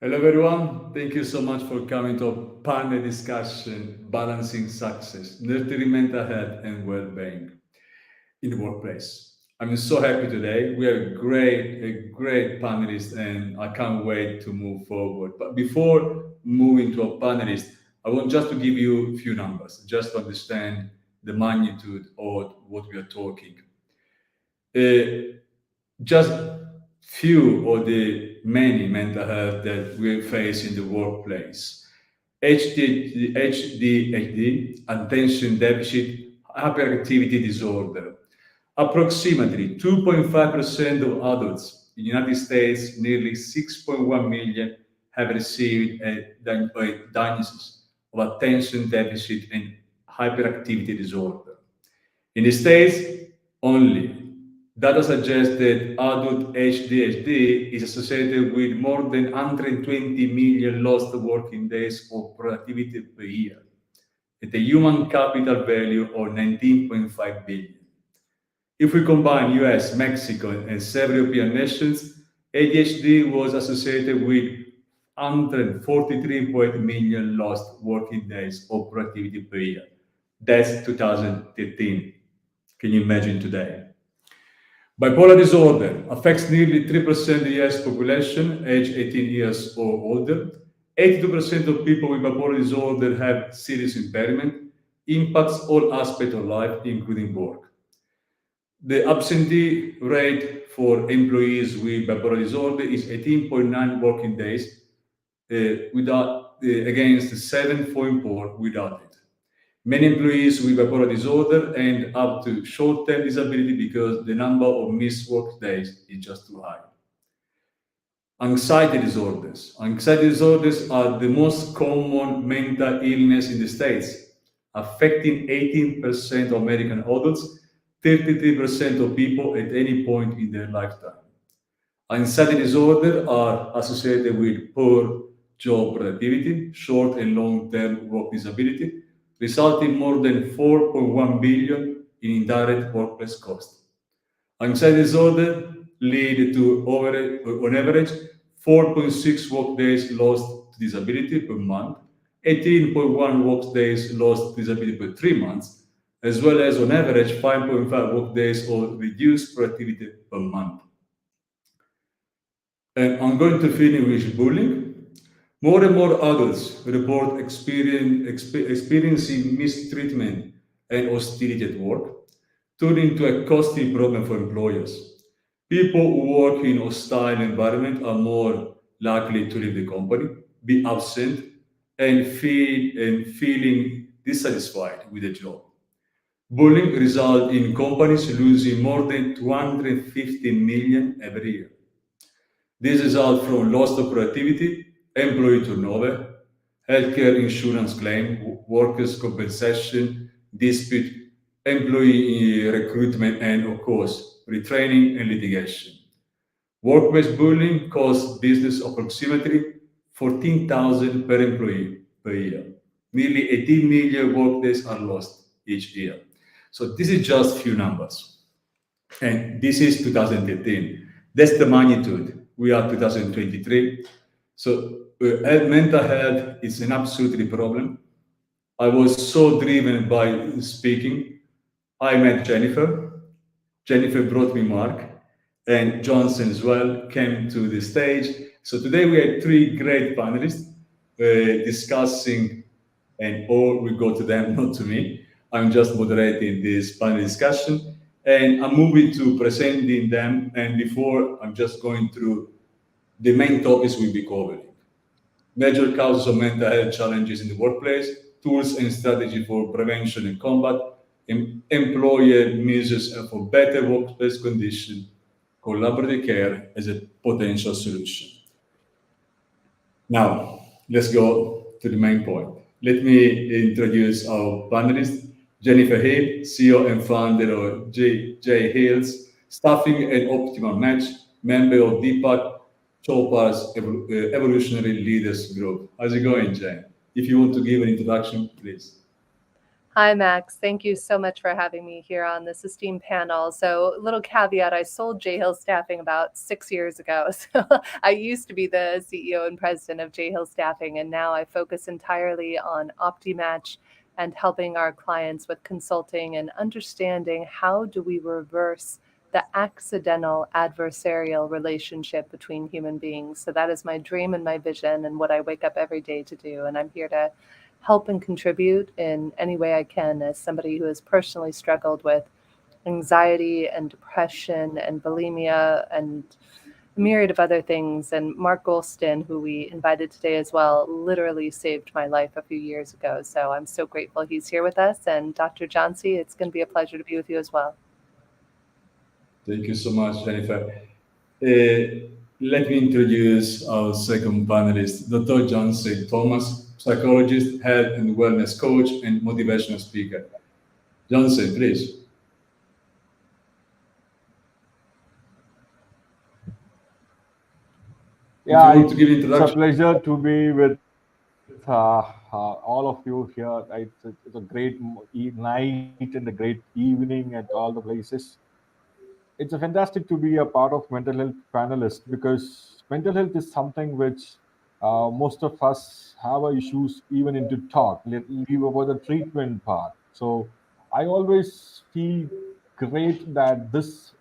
Hello, everyone. Thank you so much for coming to a panel discussion, Balancing Success, Nurturing Mental Health and Well-Being in the Workplace. I'm so happy today. We are a great panelist, and I can't wait to move forward. But before moving to a panelist, I want just to give you a few numbers, just to understand the magnitude of what we are talking. Just few of the many mental health that we face in the workplace. HDHD, attention deficit hyperactivity disorder. Approximately 2.5% of adults in the United States, nearly 6.1 million, have received a diagnosis of attention deficit and hyperactivity disorder. In the States, only data suggests that adult ADHD is associated with more than 120 million lost working days of productivity per year, at a human capital value of 19.5 billion. If we combine US, Mexico, and several European nations, ADHD was associated with 143 million lost working days of productivity per year. That's 2013. Can you imagine today? Bipolar disorder affects nearly 3% of the US population aged 18 years or older. 82% of people with bipolar disorder have serious impairment, impacts all aspects of life, including work. The absentee rate for employees with bipolar disorder is 18.9 working days against 7.4 without it. Many employees with bipolar disorder end up to short-term disability because the number of missed work days is just too high. Anxiety disorders. Anxiety disorders are the most common mental illness in the States, affecting 18% of American adults, 33% of people at any point in their lifetime. Anxiety disorders are associated with poor job productivity, short and long-term work disability, resulting more than 4.1 billion in indirect workplace costs. Anxiety disorder lead to on average 4.6 work days lost to disability per month, 18.1 work days lost to disability per 3 months, as well as on average 5.5 work days of reduced productivity per month. And I'm going to finish with bullying. More and more adults report experiencing mistreatment and hostility at work, turning into a costly problem for employers. People who work in hostile environment are more likely to leave the company, be absent, and feeling dissatisfied with the job. Bullying results in companies losing more than 250 million every year. This results from loss of productivity, employee turnover, healthcare insurance claim, workers' compensation, dispute, employee recruitment, and of course, retraining and litigation. Workplace bullying costs business approximately 14,000 per employee per year. Nearly 18 million workdays are lost each year. So this is just few numbers. And this is 2013. That's the magnitude. We are 2023. So mental health is an absolutely problem. I was so driven by speaking. I met Jennifer. Jennifer brought me Mark, and Johnson as well came to the stage. So today we had three great panelists discussing, and all we go to them, not to me. I'm just moderating this panel discussion, and I'm moving to presenting them. And before, I'm just going through the main topics we'll be covering. Major causes of mental health challenges in the workplace, tools and strategy for prevention and combat, employer measures for better workplace condition, collaborative care as a potential solution. Now, let's go to the main point. Let me introduce our panelists. Jennifer Hill, CEO and founder of JHill's Staffing and Optimal Match, member of Deepak, Chopra's Evolutionary Leaders Group. How's it going, Jen? If you want to give an introduction, please. Hi, Max. Thank you so much for having me here on this esteemed panel. So, little caveat, I sold JHill Staffing about 6 years ago. So, I used to be the CEO and president of JHill Staffing, and now I focus entirely on OptiMatch and helping our clients with consulting and understanding how do we reverse the accidental adversarial relationship between human beings. So, that is my dream and my vision and what I wake up every day to do. And I'm here to help and contribute in any way I can as somebody who has personally struggled with anxiety and depression and bulimia and a myriad of other things. And Mark Goulston, who we invited today as well, literally saved my life a few years ago. So I'm so grateful he's here with us. And Dr. Johnsey, it's going to be a pleasure to be with you as well. Thank you so much, Jennifer. Let me introduce our second panelist, Dr. Johnsey Thomas, psychologist, health and wellness coach, and motivational speaker. Johnsey, please. If you Yeah, want to give it's a introduction. pleasure to be with all of you here. It's a great night and a great evening at all the places. It's a fantastic to be a part of mental health panelist because mental health is something which most of us have a issues even into talk. Leave about the treatment part. So I always feel great that this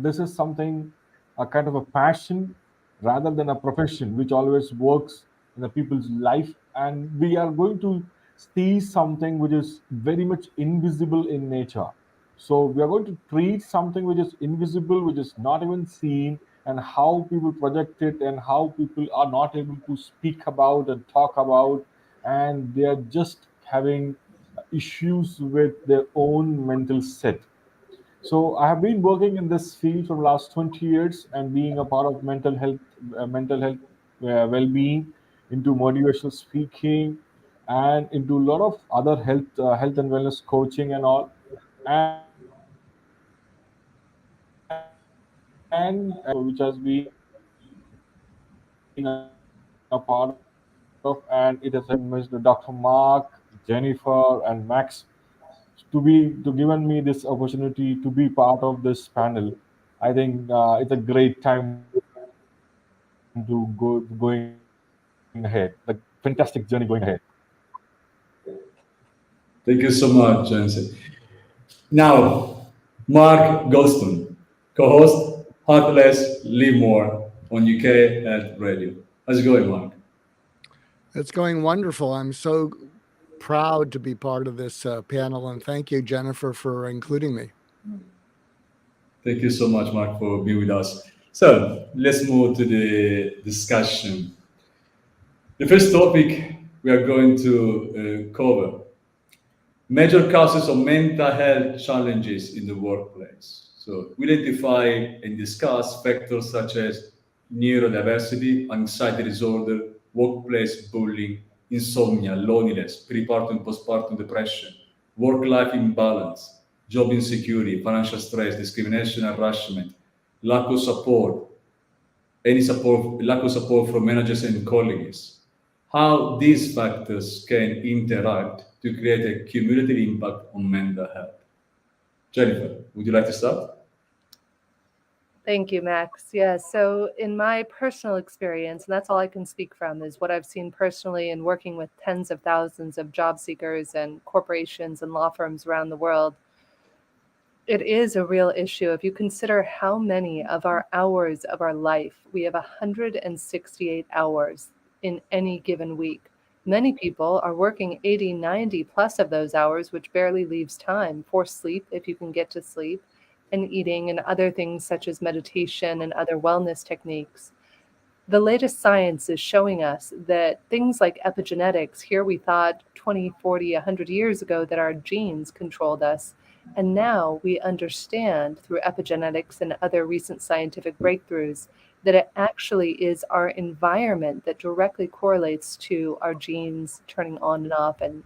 is something a kind of a passion rather than a profession which always works in the people's life, and we are going to see something which is very much invisible in nature. So we are going to treat something which is invisible, which is not even seen, and how people project it, and how people are not able to speak about and talk about, and they are just having issues with their own mental set. So I have been working in this field for the last 20 years and being a part of mental health well-being, into motivational speaking, and into a lot of other health and wellness coaching and all. And which has been a part of, and it has helped Mr. Dr. Mark, Jennifer, and Max to given me this opportunity to be part of this panel. I think it's a great time to going ahead. The fantastic journey going ahead. Thank you so much, Johnsey. Now, Mark Goulston, co-host, Heartless, Live More on UK Health Radio. How's it going, Mark? It's going wonderful. I'm so proud to be part of this panel, and thank you, Jennifer, for including me. Thank you so much, Mark, for being with us. So let's move to the discussion. The first topic we are going to cover major causes of mental health challenges in the workplace. So we identify and discuss factors such as neurodiversity, anxiety disorder, workplace bullying, insomnia, loneliness, prepartum, postpartum depression, work-life imbalance, job insecurity, financial stress, discrimination, harassment, lack of support, lack of support from managers and colleagues, how these factors can interact to create a cumulative impact on mental health. Jennifer, would you like to start? Thank you, Max. Yeah, so in my personal experience, and that's all I can speak from, is what I've seen personally in working with tens of thousands of job seekers and corporations and law firms around the world. It is a real issue. If you consider how many of our hours of our life, we have 168 hours in any given week. Many people are working 80, 90 plus of those hours, which barely leaves time for sleep, if you can get to sleep, and eating and other things such as meditation and other wellness techniques. The latest science is showing us that things like epigenetics, here we thought 20, 40, 100 years ago that our genes controlled us. And now we understand through epigenetics and other recent scientific breakthroughs that it actually is our environment that directly correlates to our genes turning on and off and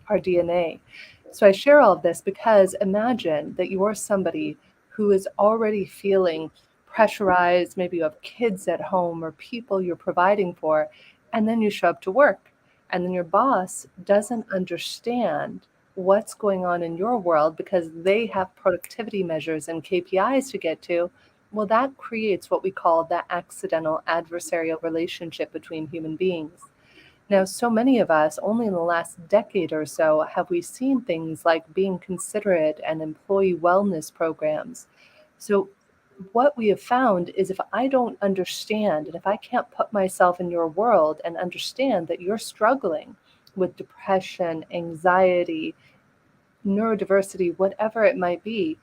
our DNA. So I share all of this because imagine that you're somebody who is already feeling pressurized, maybe you have kids at home or people you're providing for, and then you show up to work, and then your boss doesn't understand what's going on in your world because they have productivity measures and KPIs to get to, well, that creates what we call the accidental adversarial relationship between human beings. Now, so many of us, only in the last decade or so, have we seen things like being considerate and employee wellness programs. So what we have found is if I don't understand and if I can't put myself in your world and understand that you're struggling with depression, anxiety, neurodiversity, whatever it might be,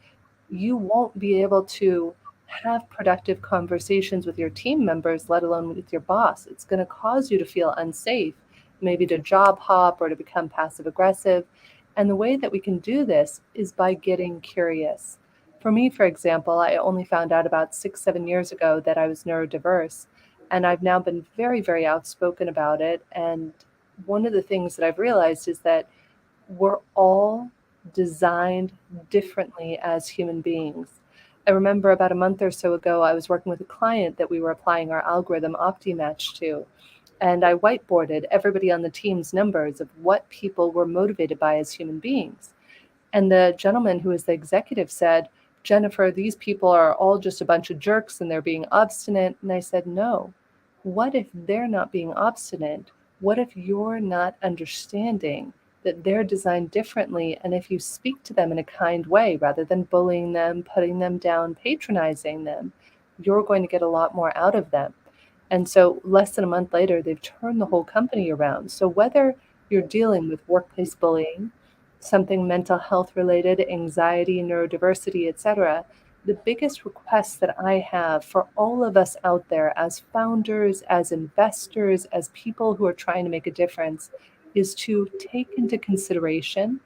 you won't be able to have productive conversations with your team members, let alone with your boss. It's going to cause you to feel unsafe, maybe to job hop or to become passive aggressive. And the way that we can do this is by getting curious. For me, for example, I only found out about 6, 7 years ago that I was neurodiverse. And I've now been very, very outspoken about it. And one of the things that I've realized is that we're all designed differently as human beings. I remember about a month or so ago, I was working with a client that we were applying our algorithm EquityMatch to. And I whiteboarded everybody on the team's numbers of what people were motivated by as human beings. And the gentleman who was the executive said, "Jennifer, these people are all just a bunch of jerks and they're being obstinate." And I said, "No. What if they're not being obstinate? What if you're not understanding that they're designed differently? And if you speak to them in a kind way, rather than bullying them, putting them down, patronizing them, you're going to get a lot more out of them." And so less than a month later, they've turned the whole company around. So whether you're dealing with workplace bullying, something mental health related, anxiety, neurodiversity, etc., the biggest request that I have for all of us out there as founders, as investors, as people who are trying to make a difference is to take into consideration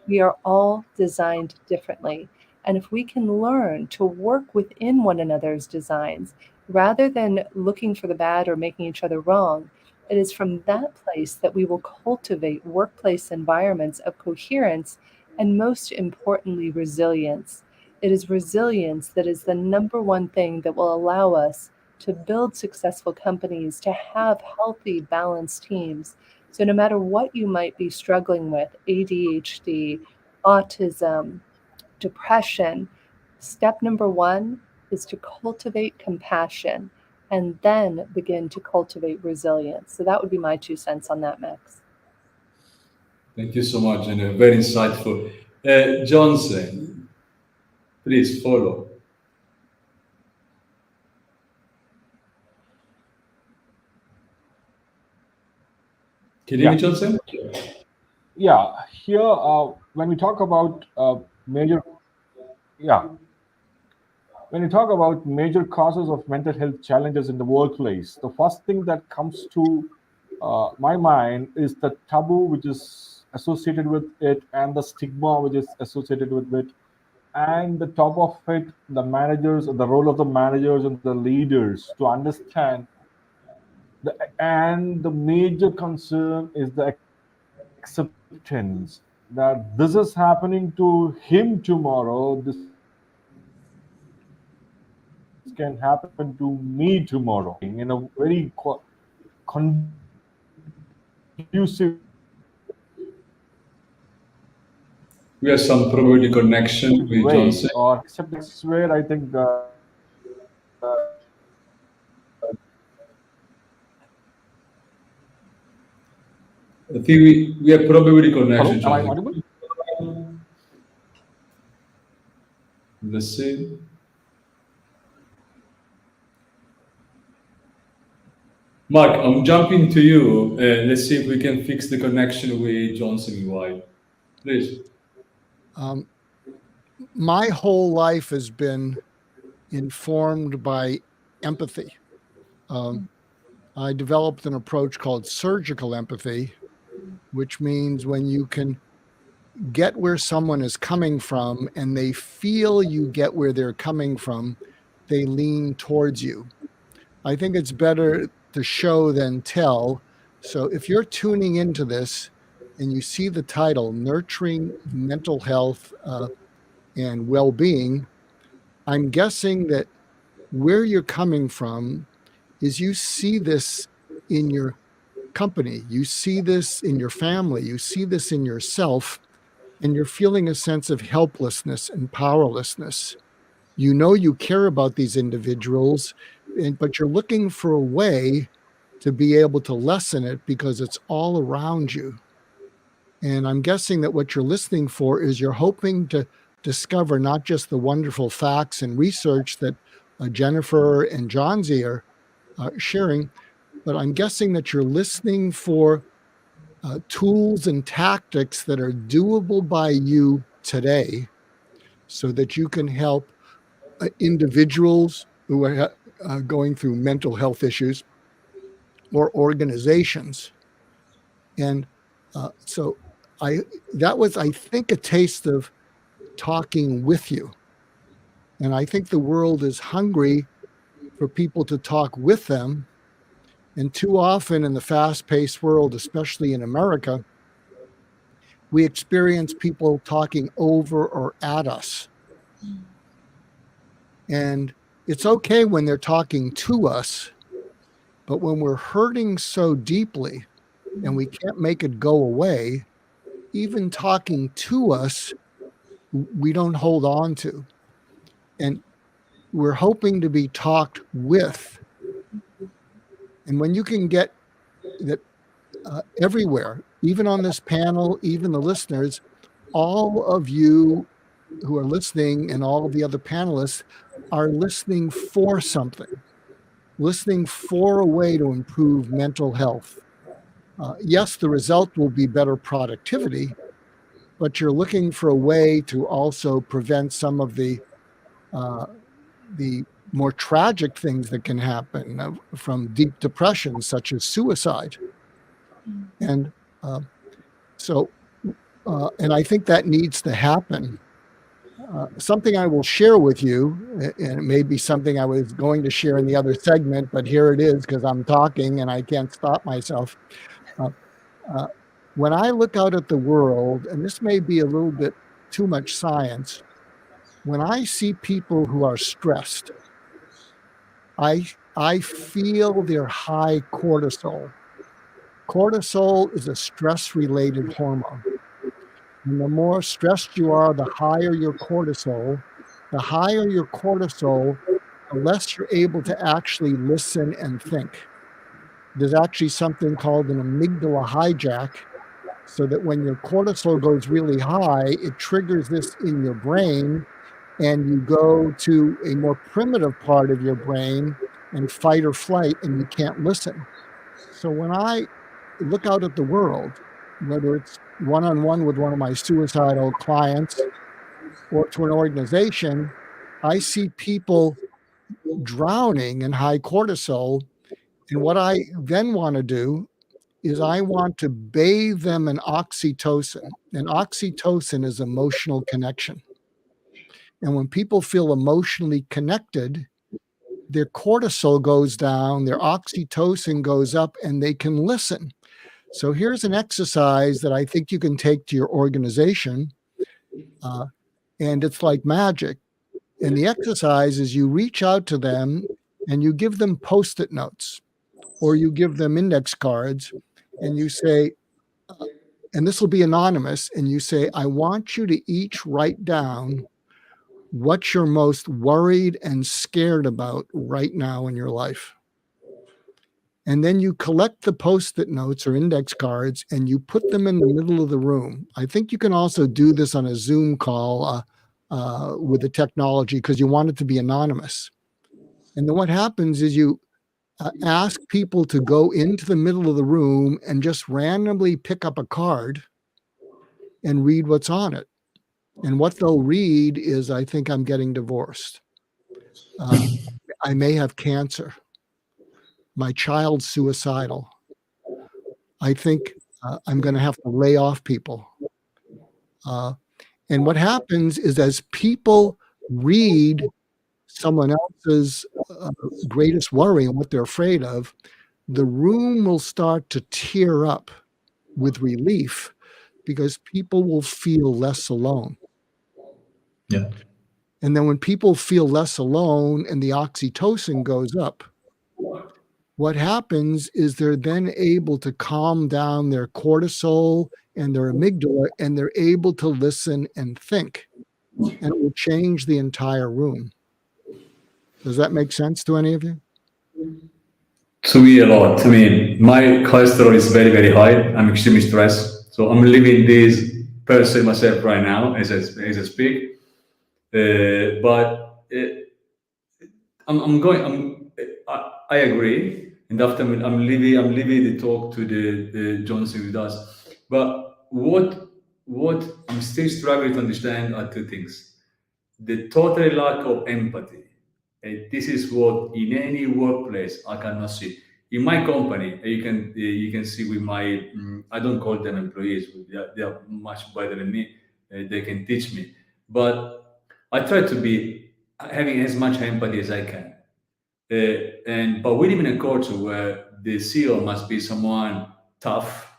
we are all designed differently. And if we can learn to work within one another's designs, rather than looking for the bad or making each other wrong, it is from that place that we will cultivate workplace environments of coherence and, most importantly, resilience. It is resilience that is the number one thing that will allow us to build successful companies, to have healthy, balanced teams. So no matter what you might be struggling with, ADHD, autism, depression, step number one is to cultivate compassion and then begin to cultivate resilience. So that would be my 2 cents on that, Max. Thank you so much, and very insightful. Johnson, please follow. Can you hear me, Johnson? Yeah, here when we talk about major, yeah, when you talk about major causes of mental health challenges in the workplace, the first thing that comes to my mind is the taboo which is associated with it and the stigma which is associated with it. And the top of it, the managers, the role of the managers and the leaders to understand and the major concern is the acceptance that this is happening to him tomorrow, this can happen to me tomorrow in a very conducive We have some probability connection with way, Johnson. or acceptance where I think I think we have probability connection, hello, am I Johnson. audible? Let's see. Mark, I'm jumping to you. Let's see if we can fix the connection with Johnson meanwhile. Please. My whole life has been informed by empathy. I developed an approach called surgical empathy, which means when you can get where someone is coming from and they feel you get where they're coming from, they lean towards you. I think it's better to show than tell. So if you're tuning into this and you see the title, Nurturing Mental Health and Well-Being, I'm guessing that where you're coming from is you see this in your company, you see this in your family, you see this in yourself, and you're feeling a sense of helplessness and powerlessness. You know you care about these individuals, but you're looking for a way to be able to lessen it because it's all around you. And I'm guessing that what you're listening for is you're hoping to discover not just the wonderful facts and research that Jennifer and Johnsey are sharing, but I'm guessing that you're listening for tools and tactics that are doable by you today so that you can help individuals who are going through mental health issues or organizations. And so that was, I think, a taste of talking with you. And I think the world is hungry for people to talk with them. And too often in the fast-paced world, especially in America, we experience people talking over or at us. And it's okay when they're talking to us, but when we're hurting so deeply and we can't make it go away, even talking to us, we don't hold on to. And we're hoping to be talked with. And when you can get that everywhere, even on this panel, even the listeners, all of you who are listening and all of the other panelists are listening for something, listening for a way to improve mental health. Yes, the result will be better productivity, but you're looking for a way to also prevent some of the more tragic things that can happen from deep depression, such as suicide. And and I think that needs to happen. Something I will share with you, and it may be something I was going to share in the other segment, but here it is because I'm talking and I can't stop myself. When I look out at the world, and this may be a little bit too much science, when I see people who are stressed, I feel their high cortisol. Cortisol is a stress-related hormone. And the more stressed you are, the higher your cortisol. The higher your cortisol, the less you're able to actually listen and think. There's actually something called an amygdala hijack, so that when your cortisol goes really high, it triggers this in your brain, and you go to a more primitive part of your brain and fight or flight, and you can't listen. So when I look out at the world, whether it's one-on-one with one of my suicidal clients or to an organization, I see people drowning in high cortisol. And what I then want to do is I want to bathe them in oxytocin. And oxytocin is emotional connection. And when people feel emotionally connected, their cortisol goes down, their oxytocin goes up, and they can listen. So here's an exercise that I think you can take to your organization, and it's like magic. And the exercise is you reach out to them and you give them Post-it notes, or you give them index cards, and you say, and this will be anonymous, and you say, I want you to each write down what you're most worried and scared about right now in your life. And then you collect the Post-it notes or index cards and you put them in the middle of the room. I think you can also do this on a Zoom call with the technology because you want it to be anonymous. And then what happens is you ask people to go into the middle of the room and just randomly pick up a card and read what's on it. And what they'll read is, I think I'm getting divorced. I may have cancer. My child's suicidal. I think I'm going to have to lay off people. And what happens is as people read someone else's greatest worry and what they're afraid of, the room will start to tear up with relief because people will feel less alone. Yeah. And then when people feel less alone and the oxytocin goes up, what happens is they're then able to calm down their cortisol and their amygdala, and they're able to listen and think, and it will change the entire room. Does that make sense to any of you? To me, a lot. I mean, my cholesterol is very, very high. I'm extremely stressed. So I'm living this person myself right now as I speak. But I agree. And after I'm leaving the talk to the Johnsey with us. But what I'm still struggling to understand are two things: the total lack of empathy. This is what in any workplace I cannot see. In my company, you can see with my I don't call them employees. They are much better than me. They can teach me, but I try to be having as much empathy as I can. But we live in a culture where the CEO must be someone tough,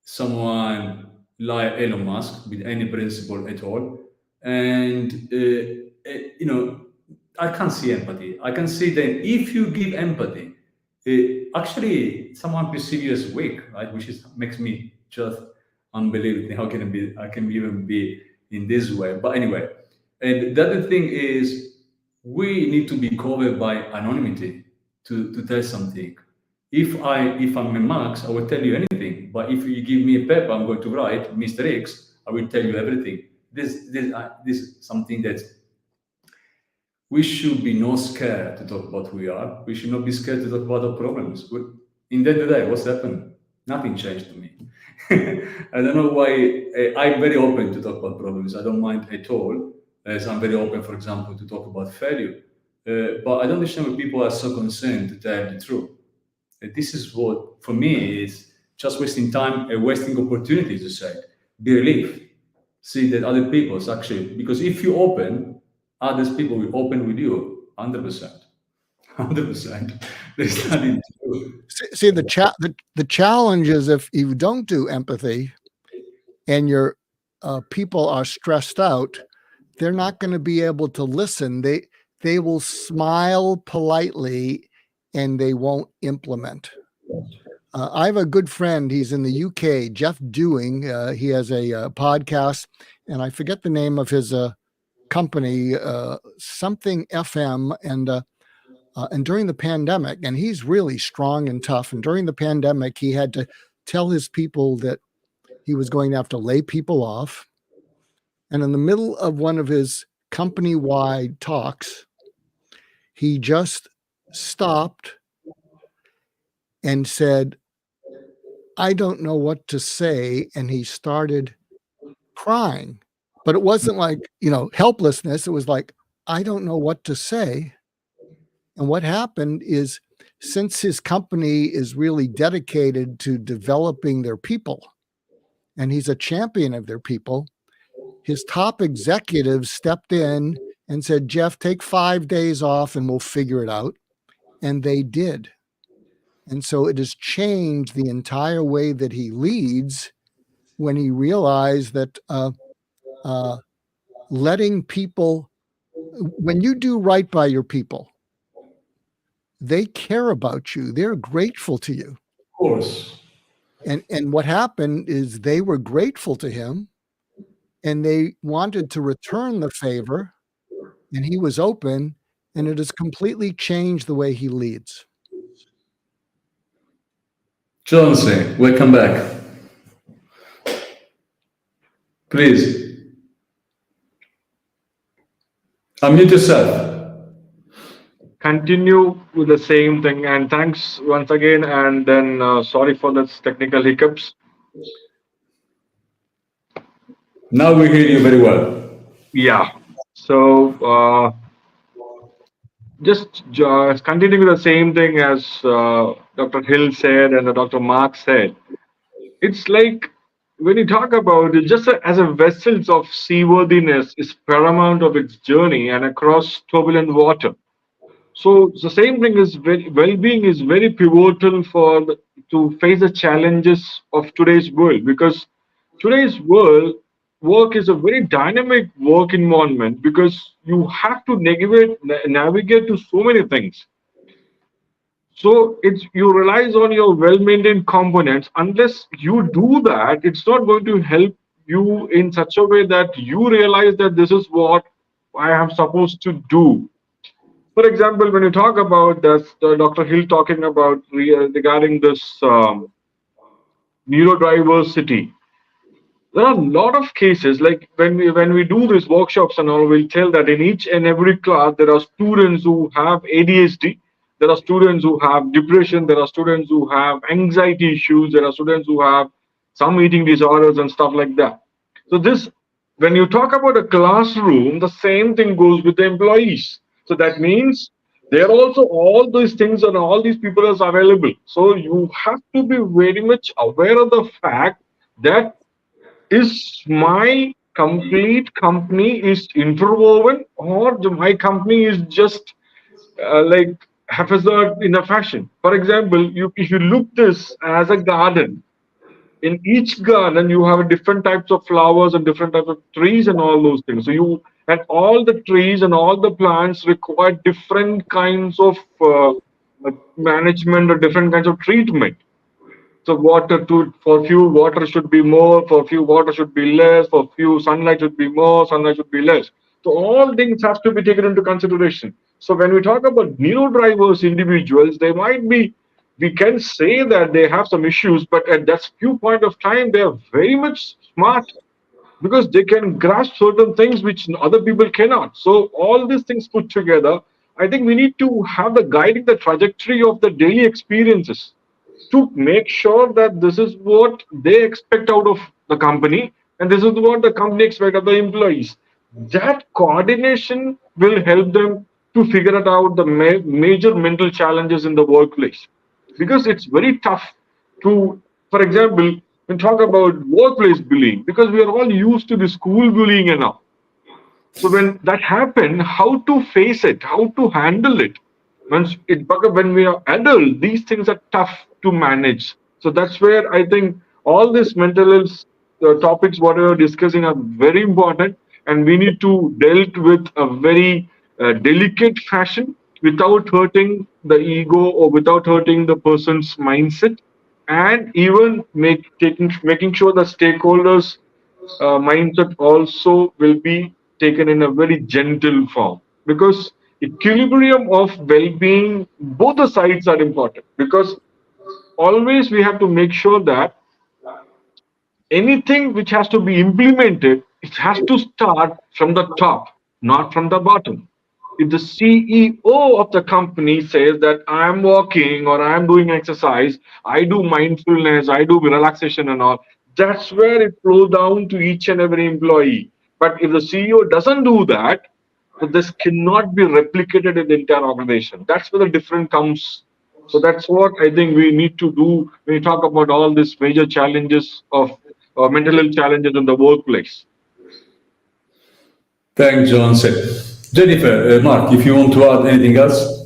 someone like Elon Musk with any principle at all, and I can't see empathy. I can see that if you give empathy, actually someone perceives you as weak, right? Which makes me just unbelievable. How can it be? I can even be in this way. But anyway, and the other thing is we need to be covered by anonymity to tell something. If I'm a Max, I will tell you anything. But if you give me a paper, I'm going to write Mr. X. I will tell you everything. This is something that we should be not scared to talk about who we are. We should not be scared to talk about our problems. In the end of the day, what's happened? Nothing changed to me. I don't know why. I'm very open to talk about problems. I don't mind at all. So I'm very open, for example, to talk about failure. But I don't understand why people are so concerned to tell the truth. This is what, for me, is just wasting time and wasting opportunities to say. Be relieved. See that other people's actually, because if you open, others people will open with you 100%. 100%. There's nothing to do. See, the challenge is if you don't do empathy and your people are stressed out, they're not going to be able to listen. They will smile politely and they won't implement. I have a good friend. He's in the UK, Jeff Dewing. He has a podcast, and I forget the name of his company, something FM, and during the pandemic, and he's really strong and tough. And during the pandemic, he had to tell his people that he was going to have to lay people off. And in the middle of one of his company-wide talks, he just stopped and said, "I don't know what to say." And he started crying. But it wasn't like, helplessness. It was like, I don't know what to say. And what happened is, since his company is really dedicated to developing their people, and he's a champion of their people, his top executives stepped in and said, "Jeff, take 5 days off and we'll figure it out." And they did. And so it has changed the entire way that he leads when he realized that letting people, when you do right by your people, they care about you. They're grateful to you. Of course. And what happened is they were grateful to him and they wanted to return the favor, and he was open, and it has completely changed the way he leads. Johnsey, welcome back. Please. Unmute yourself. Continue with the same thing, and thanks once again, and then sorry for the technical hiccups. Now we hear you very well. Yeah. So just continuing with the same thing as Dr. Hill said and Dr. Mark said. It's like when you talk about it, just as a vessel of seaworthiness is paramount of its journey and across turbulent water. So the same thing is well-being is very pivotal to face the challenges of today's world, because today's world work is a very dynamic work environment, because you have to navigate to so many things. So you relies on your well-maintained components. Unless you do that, it's not going to help you in such a way that you realize that this is what I am supposed to do. For example, when you talk about this, Dr. Hill talking about regarding this neurodiversity, there are a lot of cases like when we do these workshops and all, we'll tell that in each and every class there are students who have ADHD, there are students who have depression, there are students who have anxiety issues, there are students who have some eating disorders and stuff like that. So this, when you talk about a classroom, the same thing goes with the employees. So that means there also all these things and all these people are available. So you have to be very much aware of the fact that is my complete company is interwoven, or my company is just like haphazard in a fashion. For example, if you look this as a garden, in each garden you have different types of flowers and different types of trees and all those things. So you, and all the trees and all the plants require different kinds of management or different kinds of treatment. So water, to for few water should be more, for few water should be less, for few sunlight should be more, sunlight should be less. So all things have to be taken into consideration. So when we talk about neurodiverse individuals, they might be, we can say that they have some issues, but at that few point of time, they are very much smart because they can grasp certain things which other people cannot. So all these things put together, I think we need to have the guiding the trajectory of the daily experiences to make sure that this is what they expect out of the company and this is what the company expects of the employees. That coordination will help them to figure out the major mental challenges in the workplace, because it's very tough to, for example, when talk about workplace bullying, because we are all used to the school bullying and all. So when that happened, how to face it, how to handle it? When we are adult, these things are tough to manage. So that's where I think all these mental health topics, what we are discussing, are very important, and we need to dealt with a very delicate fashion without hurting the ego or without hurting the person's mindset, and even making sure the stakeholders mindset also will be taken in a very gentle form, because equilibrium of well-being, both the sides are important, because always we have to make sure that anything which has to be implemented, it has to start from the top, not from the bottom. If the CEO of the company says that I'm walking or I'm doing exercise, I do mindfulness, I do relaxation and all, that's where it flows down to each and every employee. But if the CEO doesn't do that, so this cannot be replicated in the entire organization. That's where the difference comes. So that's what I think we need to do when we talk about all these major challenges of mental health challenges in the workplace. Thanks, Johnsey. Jennifer, Mark, if you want to add anything else.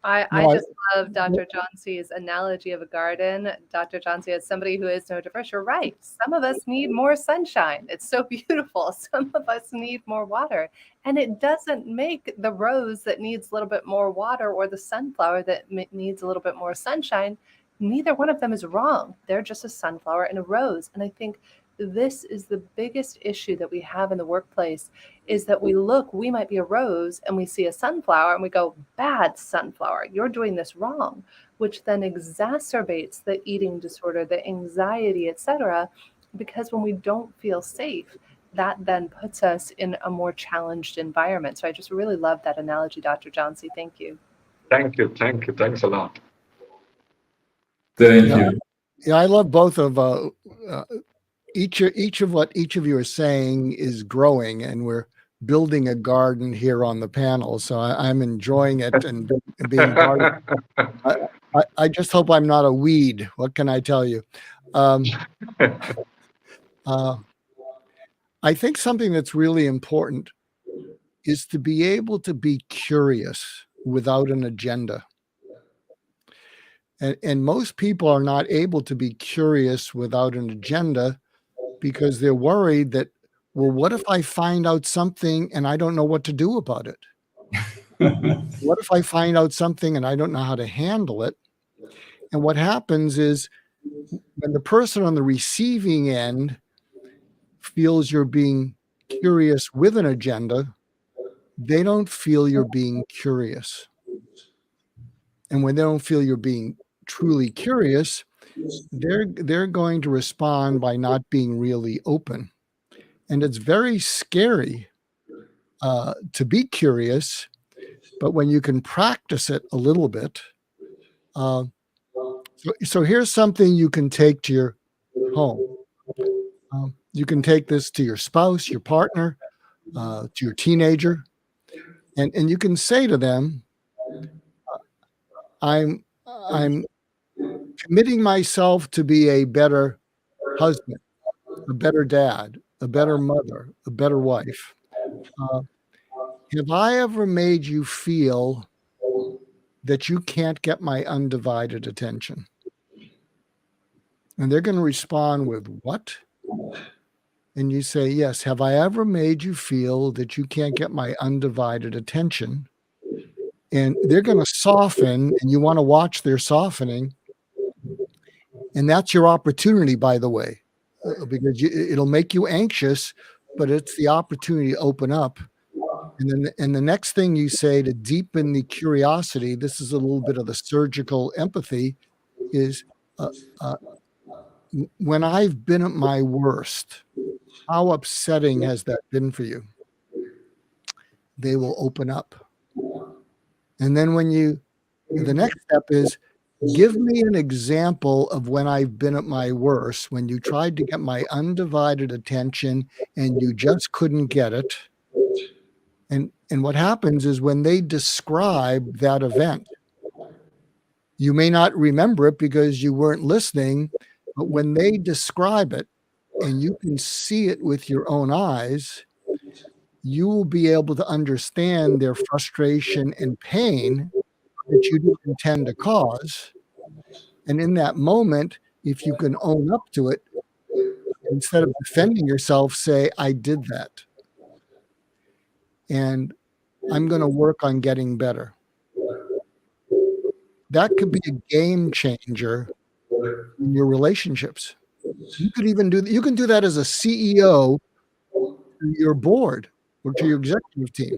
I just love Dr. Johnsey's analogy of a garden. Dr. Johnsey, as somebody who is neurodiverse, you're right. Some of us need more sunshine. It's so beautiful. Some of us need more water. And it doesn't make the rose that needs a little bit more water or the sunflower that needs a little bit more sunshine. Neither one of them is wrong. They're just a sunflower and a rose. And I think this is the biggest issue that we have in the workplace, is that we might be a rose and we see a sunflower and we go, bad sunflower, you're doing this wrong, which then exacerbates the eating disorder, the anxiety, etc. Because when we don't feel safe, that then puts us in a more challenged environment. So I just really love that analogy, Dr. Johnsey. Thank you. Thank you. Thanks a lot. Thank you. Yeah, I love both of each of what each of you are saying is growing, and we're building a garden here on the panel. So I'm enjoying it and being part of it. I just hope I'm not a weed. What can I tell you? I think something that's really important is to be able to be curious without an agenda. And most people are not able to be curious without an agenda because they're worried that, well, what if I find out something and I don't know what to do about it? What if I find out something and I don't know how to handle it? And what happens is when the person on the receiving end feels you're being curious with an agenda, they don't feel you're being curious. And when they don't feel you're being truly curious, they're going to respond by not being really open. And it's very scary to be curious, but when you can practice it a little bit. So here's something you can take to your home. You can take this to your spouse, your partner, to your teenager, and you can say to them, I'm committing myself to be a better husband, a better dad, a better mother, a better wife. Have I ever made you feel that you can't get my undivided attention? And they're going to respond with, what? And you say, yes. Have I ever made you feel that you can't get my undivided attention? And they're going to soften, and you want to watch their softening. And that's your opportunity, by the way, because it'll make you anxious, but it's the opportunity to open up. And the next thing you say to deepen the curiosity, this is a little bit of the surgical empathy, is when I've been at my worst, how upsetting has that been for you? They will open up. And then the next step is, give me an example of when I've been at my worst, when you tried to get my undivided attention and you just couldn't get it. And what happens is when they describe that event, you may not remember it because you weren't listening, but when they describe it and you can see it with your own eyes, you will be able to understand their frustration and pain that you didn't intend to cause. And in that moment, if you can own up to it, instead of defending yourself, say, I did that. And I'm going to work on getting better. That could be a game changer in your relationships. You could even you can do that as a CEO to your board or to your executive team.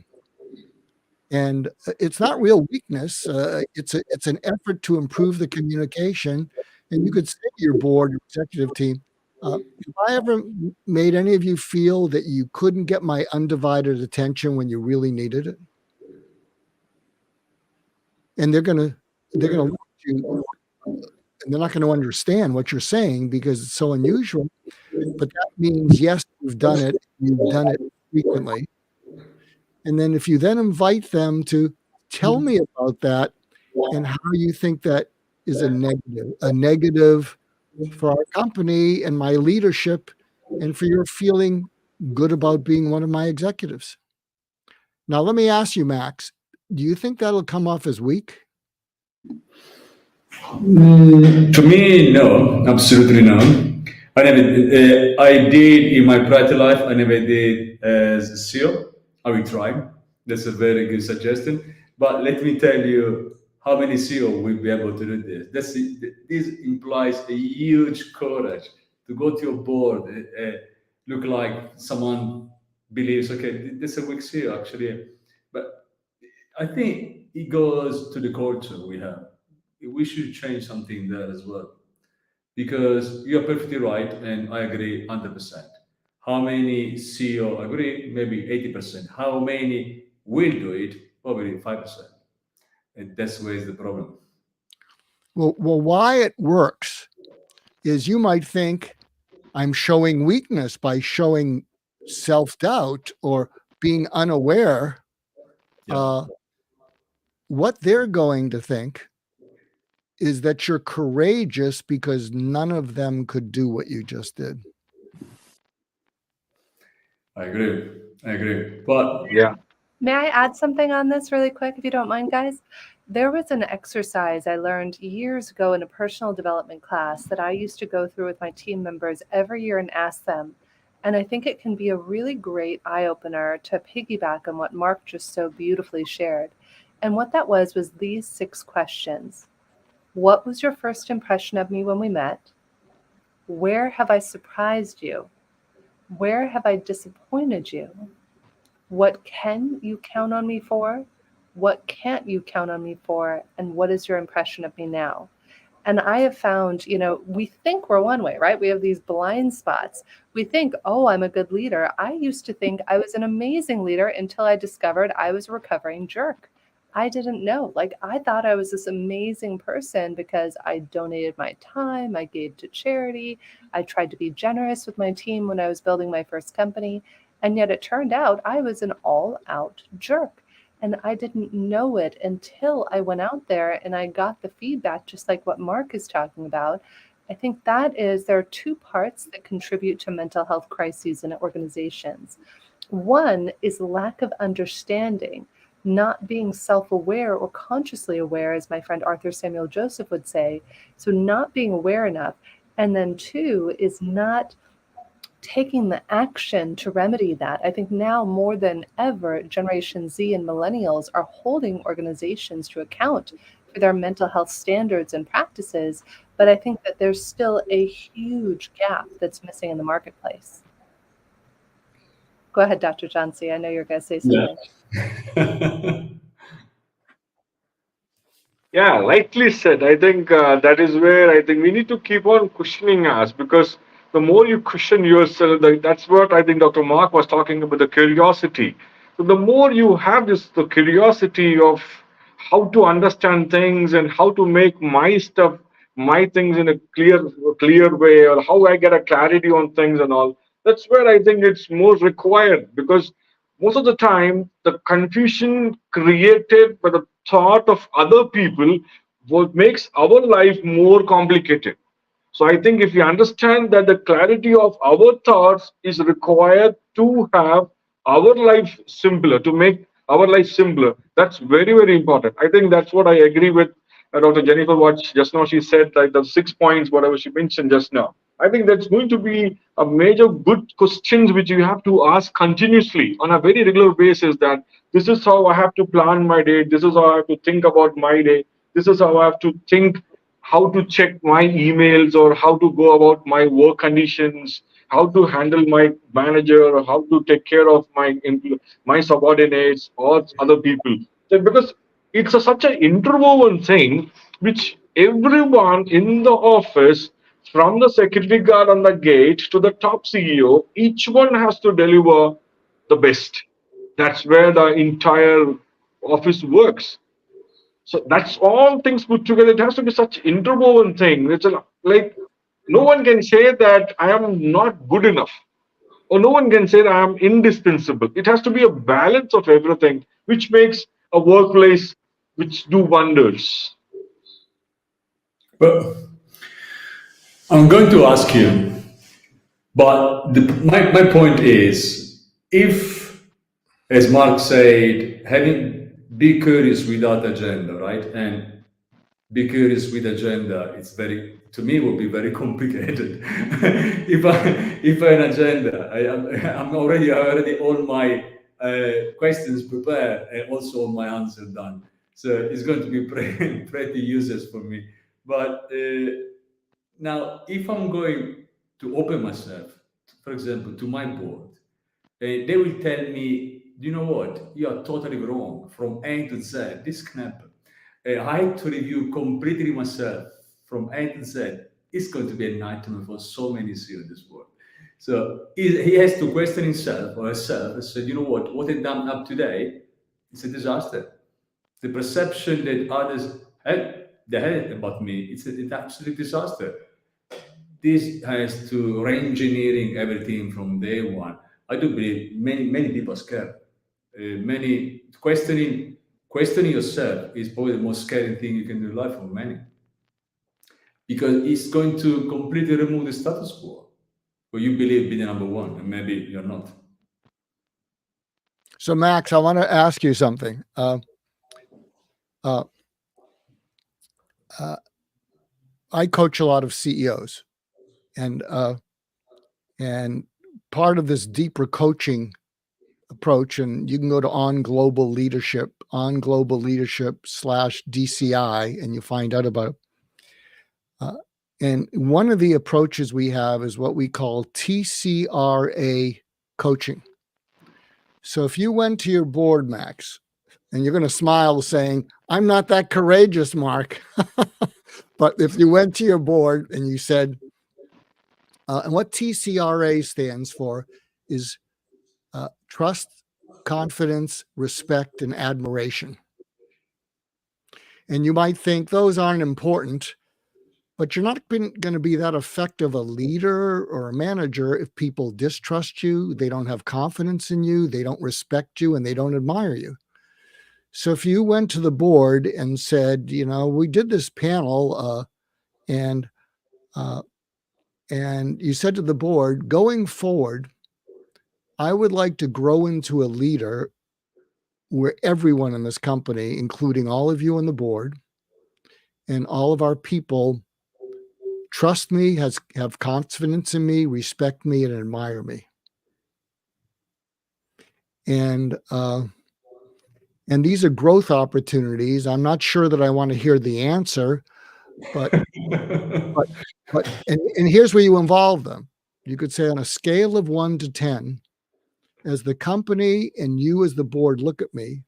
And it's not real weakness. It's an effort to improve the communication. And you could say to your board, your executive team, have I ever made any of you feel that you couldn't get my undivided attention when you really needed it? And they're gonna look at you, and they're not going to understand what you're saying because it's so unusual. But that means, yes, you've done it frequently. And then if you then invite them to tell me about that and how you think that is a negative for our company and my leadership and for your feeling good about being one of my executives. Now, let me ask you, Max, do you think that'll come off as weak? To me, no, absolutely no. I did in my private life. I never did as a CEO. I will try. That's a very good suggestion. But let me tell you, how many CEO will be able to do this? This implies a huge courage to go to your board, look like someone believes, okay, this is a weak CEO actually. But I think it goes to the culture we have. We should change something there as well, because you're perfectly right, and I agree 100%. How many CEO agree? Maybe 80%. How many will do it? Probably 5%. And that's where is the problem. Well, why it works is you might think I'm showing weakness by showing self-doubt or being unaware. Yeah. What they're going to think is that you're courageous because none of them could do what you just did. I agree. But Yeah. May I add something on this really quick, if you don't mind, guys? There was an exercise I learned years ago in a personal development class that I used to go through with my team members every year and ask them. And I think it can be a really great eye-opener to piggyback on what Mark just so beautifully shared. And what that was these 6 questions. What was your first impression of me when we met? Where have I surprised you? Where have I disappointed you? What can you count on me for? What can't you count on me for? And what is your impression of me now? And I have found, we think we're one way, right? We have these blind spots. We think, oh, I'm a good leader. I used to think I was an amazing leader until I discovered I was a recovering jerk. I didn't know. Like, I thought I was this amazing person because I donated my time, I gave to charity, I tried to be generous with my team when I was building my first company. And yet it turned out I was an all-out jerk. And I didn't know it until I went out there and I got the feedback, just like what Mark is talking about. I think there are 2 parts that contribute to mental health crises in organizations. One is lack of understanding, not being self-aware or consciously aware, as my friend Arthur Samuel Joseph would say. So not being aware enough. And then 2 is not taking the action to remedy that. I think now more than ever, Generation Z and millennials are holding organizations to account for their mental health standards and practices, but I think that there's still a huge gap that's missing in the marketplace. Go ahead, Dr. Johnsey. I know you're going to say something. Yeah. Yeah, rightly said. I think that is where I think we need to keep on cushioning us, because the more you cushion yourself, that's what I think Dr. Mark was talking about, the curiosity. So the more you have the curiosity of how to understand things and how to make my stuff, my things in a clear way, or how I get a clarity on things and all, that's where I think it's more required, because most of the time the confusion created by the thought of other people what makes our life more complicated. So I think if we understand that the clarity of our thoughts is required to have our life simpler, to make our life simpler, that's very, very important. I think that's what I agree with Dr. Jennifer, what just now she said, like the 6 points, whatever she mentioned just now. I think that's going to be a major good questions which you have to ask continuously on a very regular basis, that this is how I have to plan my day, this is how I have to think about my day, this is how I have to think how to check my emails, or how to go about my work conditions, how to handle my manager, or how to take care of my subordinates or other people. So because it's such an interwoven thing which everyone in the office, from the security guard on the gate to the top CEO, each one has to deliver the best. That's where the entire office works. So that's all things put together. It has to be such interwoven thing. Like no one can say that I am not good enough, or no one can say that I am indispensable. It has to be a balance of everything, which makes a workplace which do wonders. Well, I'm going to ask you, but my point is, if, as Mark said, be curious without agenda, right? And be curious with agenda, it's to me, will be very complicated. if I an agenda, I already all my questions prepared and also all my answers done. So it's going to be pretty useless for me. But now, if I'm going to open myself, for example, to my board, they will tell me, you know what, you are totally wrong from A to Z. This can happen. I had to review completely myself from A to Z. It's going to be a nightmare for so many CEOs in this world. So he has to question himself or herself and say, you know what I've done up today, it's a disaster. The perception that others had about me, it's an absolute disaster. This has to re-engineering everything from day one. I do believe many people are scared. Many questioning yourself is probably the most scary thing you can do in life for many, because it's going to completely remove the status quo, where you believe being the number one, and maybe you're not. So, Max, I want to ask you something. I coach a lot of CEOs, and part of this deeper coaching approach, and you can go to On Global Leadership /DCI, and you find out about it. And one of the approaches we have is what we call TCRA coaching. So if you went to your board, Max, and you're going to smile saying, I'm not that courageous, Mark. But if you went to your board and you said, and what TCRA stands for is trust, confidence, respect, and admiration. And you might think those aren't important, but you're not going to be that effective a leader or a manager if people distrust you, they don't have confidence in you, they don't respect you, and they don't admire you. So if you went to the board and said, we did this panel, and you said to the board, going forward, I would like to grow into a leader where everyone in this company, including all of you on the board and all of our people, trust me, have confidence in me, respect me, and admire me. And these are growth opportunities. I'm not sure that I want to hear the answer, but here's where you involve them. You could say on a scale of 1 to 10, as the company and you as the board look at me,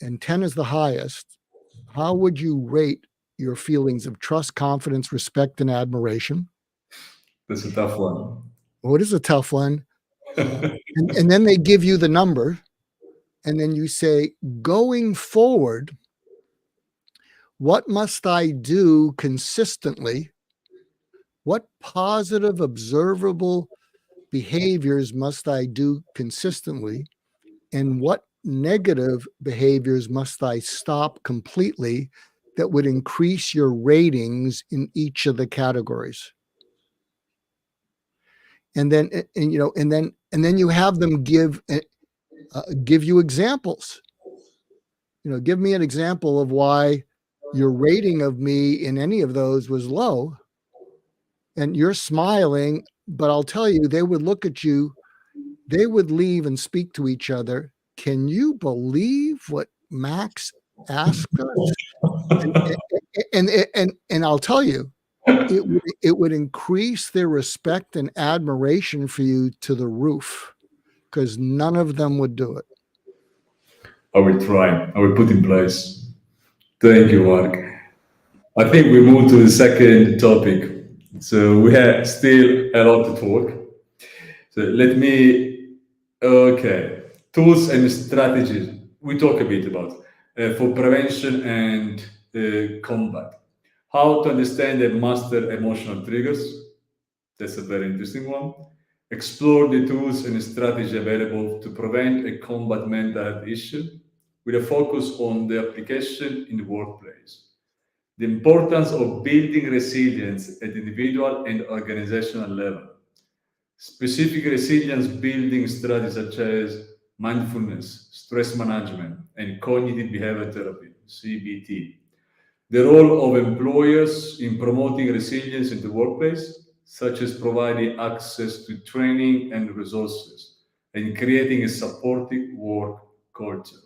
and 10 is the highest, how would you rate your feelings of trust, confidence, respect, and admiration? That's a tough one. What is a tough one? And then they give you the number, and then you say, going forward, what must I do consistently? What positive, observable behaviors must I do consistently? And what negative behaviors must I stop completely that would increase your ratings in each of the categories? And then, and then you have them give you examples. Give me an example of why your rating of me in any of those was low. And you're smiling, but I'll tell you, they would look at you, they would leave and speak to each other. Can you believe what Max asked us? And I'll tell you, it would increase their respect and admiration for you to the roof, because none of them would do it. I will try. I will put in place. Thank you, Mark. I think we move to the second topic. So we have still a lot to talk. So tools and strategies. We talk a bit about for prevention and combat. How to understand and master emotional triggers. That's a very interesting one. Explore the tools and strategies available to prevent and combat mental health issues with a focus on the application in the workplace. The importance of building resilience at individual and organizational level. Specific resilience building strategies such as mindfulness, stress management, and cognitive behavior therapy, CBT. The role of employers in promoting resilience in the workplace, such as providing access to training and resources, and creating a supportive work culture.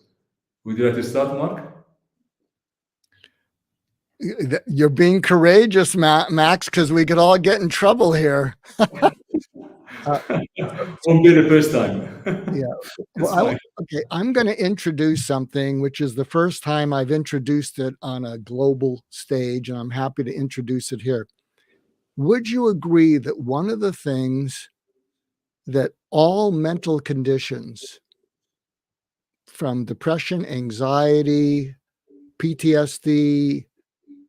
Would you like to start, Mark? You're being courageous, Max, because we could all get in trouble here. Won't be the first time. Yeah. Well, I'm going to introduce something, which is the first time I've introduced it on a global stage, and I'm happy to introduce it here. Would you agree that one of the things that all mental conditions, from depression, anxiety, PTSD,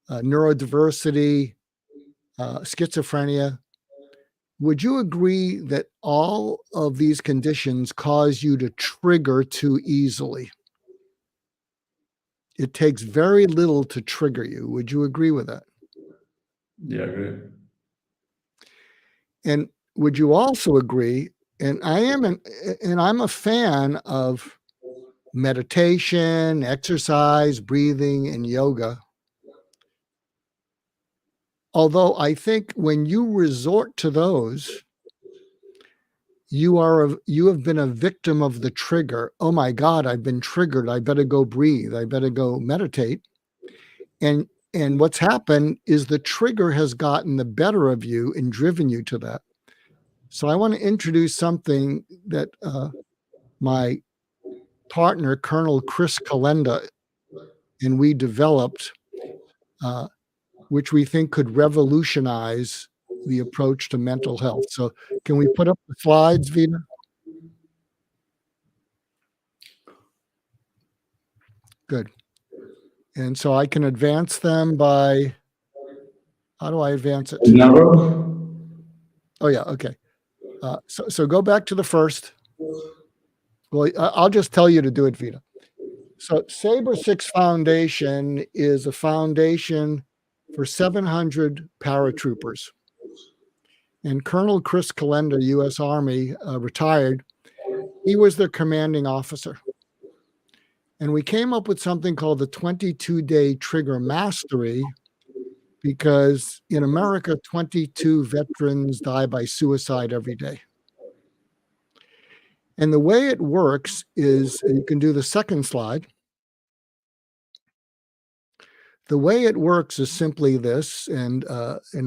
neurodiversity, schizophrenia, would you agree that all of these conditions cause you to trigger too easily? It takes very little to trigger you. Would you agree with that? Yeah, I agree. And would you also agree, and I'm a fan of meditation, exercise, breathing, and yoga. Although I think when you resort to those, you have been a victim of the trigger. Oh my God, I've been triggered. I better go breathe. I better go meditate. And what's happened is the trigger has gotten the better of you and driven you to that. So I want to introduce something that my partner, Colonel Chris Kalenda, and we developed, which we think could revolutionize the approach to mental health. So can we put up the slides, Vina? Good. And so I can advance them by, how do I advance it? Narrow. Oh yeah, okay. So go back to the first. Well, I'll just tell you to do it, Vina. So Sabre 6 Foundation is a foundation for 700 paratroopers. And Colonel Chris Kalenda, U.S. Army, retired. He was their commanding officer. And we came up with something called the 22-day trigger mastery, because in America, 22 veterans die by suicide every day. And the way it works is, you can do the second slide. The way it works is simply this, and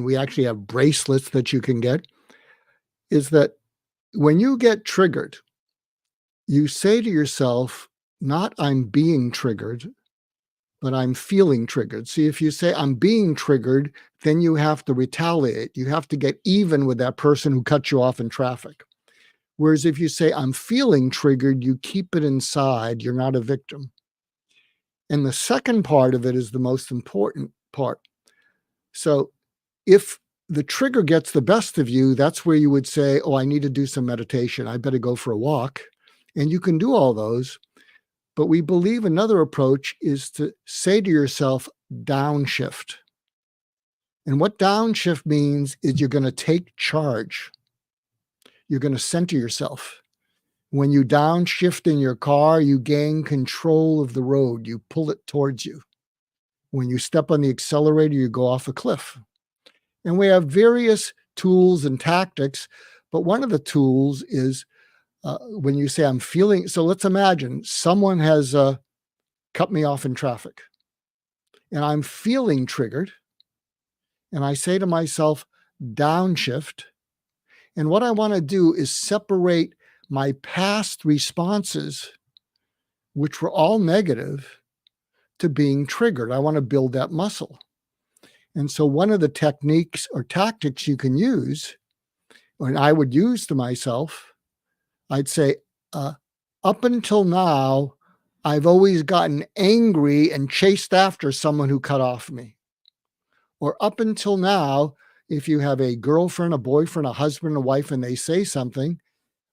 we actually have bracelets that you can get, is that when you get triggered, you say to yourself, not I'm being triggered, but I'm feeling triggered. See, if you say I'm being triggered, then you have to retaliate. You have to get even with that person who cut you off in traffic. Whereas if you say I'm feeling triggered, you keep it inside. You're not a victim. And the second part of it is the most important part. So if the trigger gets the best of you, that's where you would say, oh, I need to do some meditation. I better go for a walk. And you can do all those. But we believe another approach is to say to yourself, downshift. And what downshift means is you're going to take charge. You're going to center yourself. When you downshift in your car, you gain control of the road. You pull it towards you. When you step on the accelerator, you go off a cliff. And we have various tools and tactics, but one of the tools is when you say I'm feeling, so let's imagine someone has cut me off in traffic and I'm feeling triggered, and I say to myself, downshift. And what I want to do is separate my past responses, which were all negative, to being triggered. I want to build that muscle. And so one of the techniques or tactics you can use, and I would use to myself, I'd say, up until now, I've always gotten angry and chased after someone who cut off me. Or up until now, if you have a girlfriend, a boyfriend, a husband, a wife, and they say something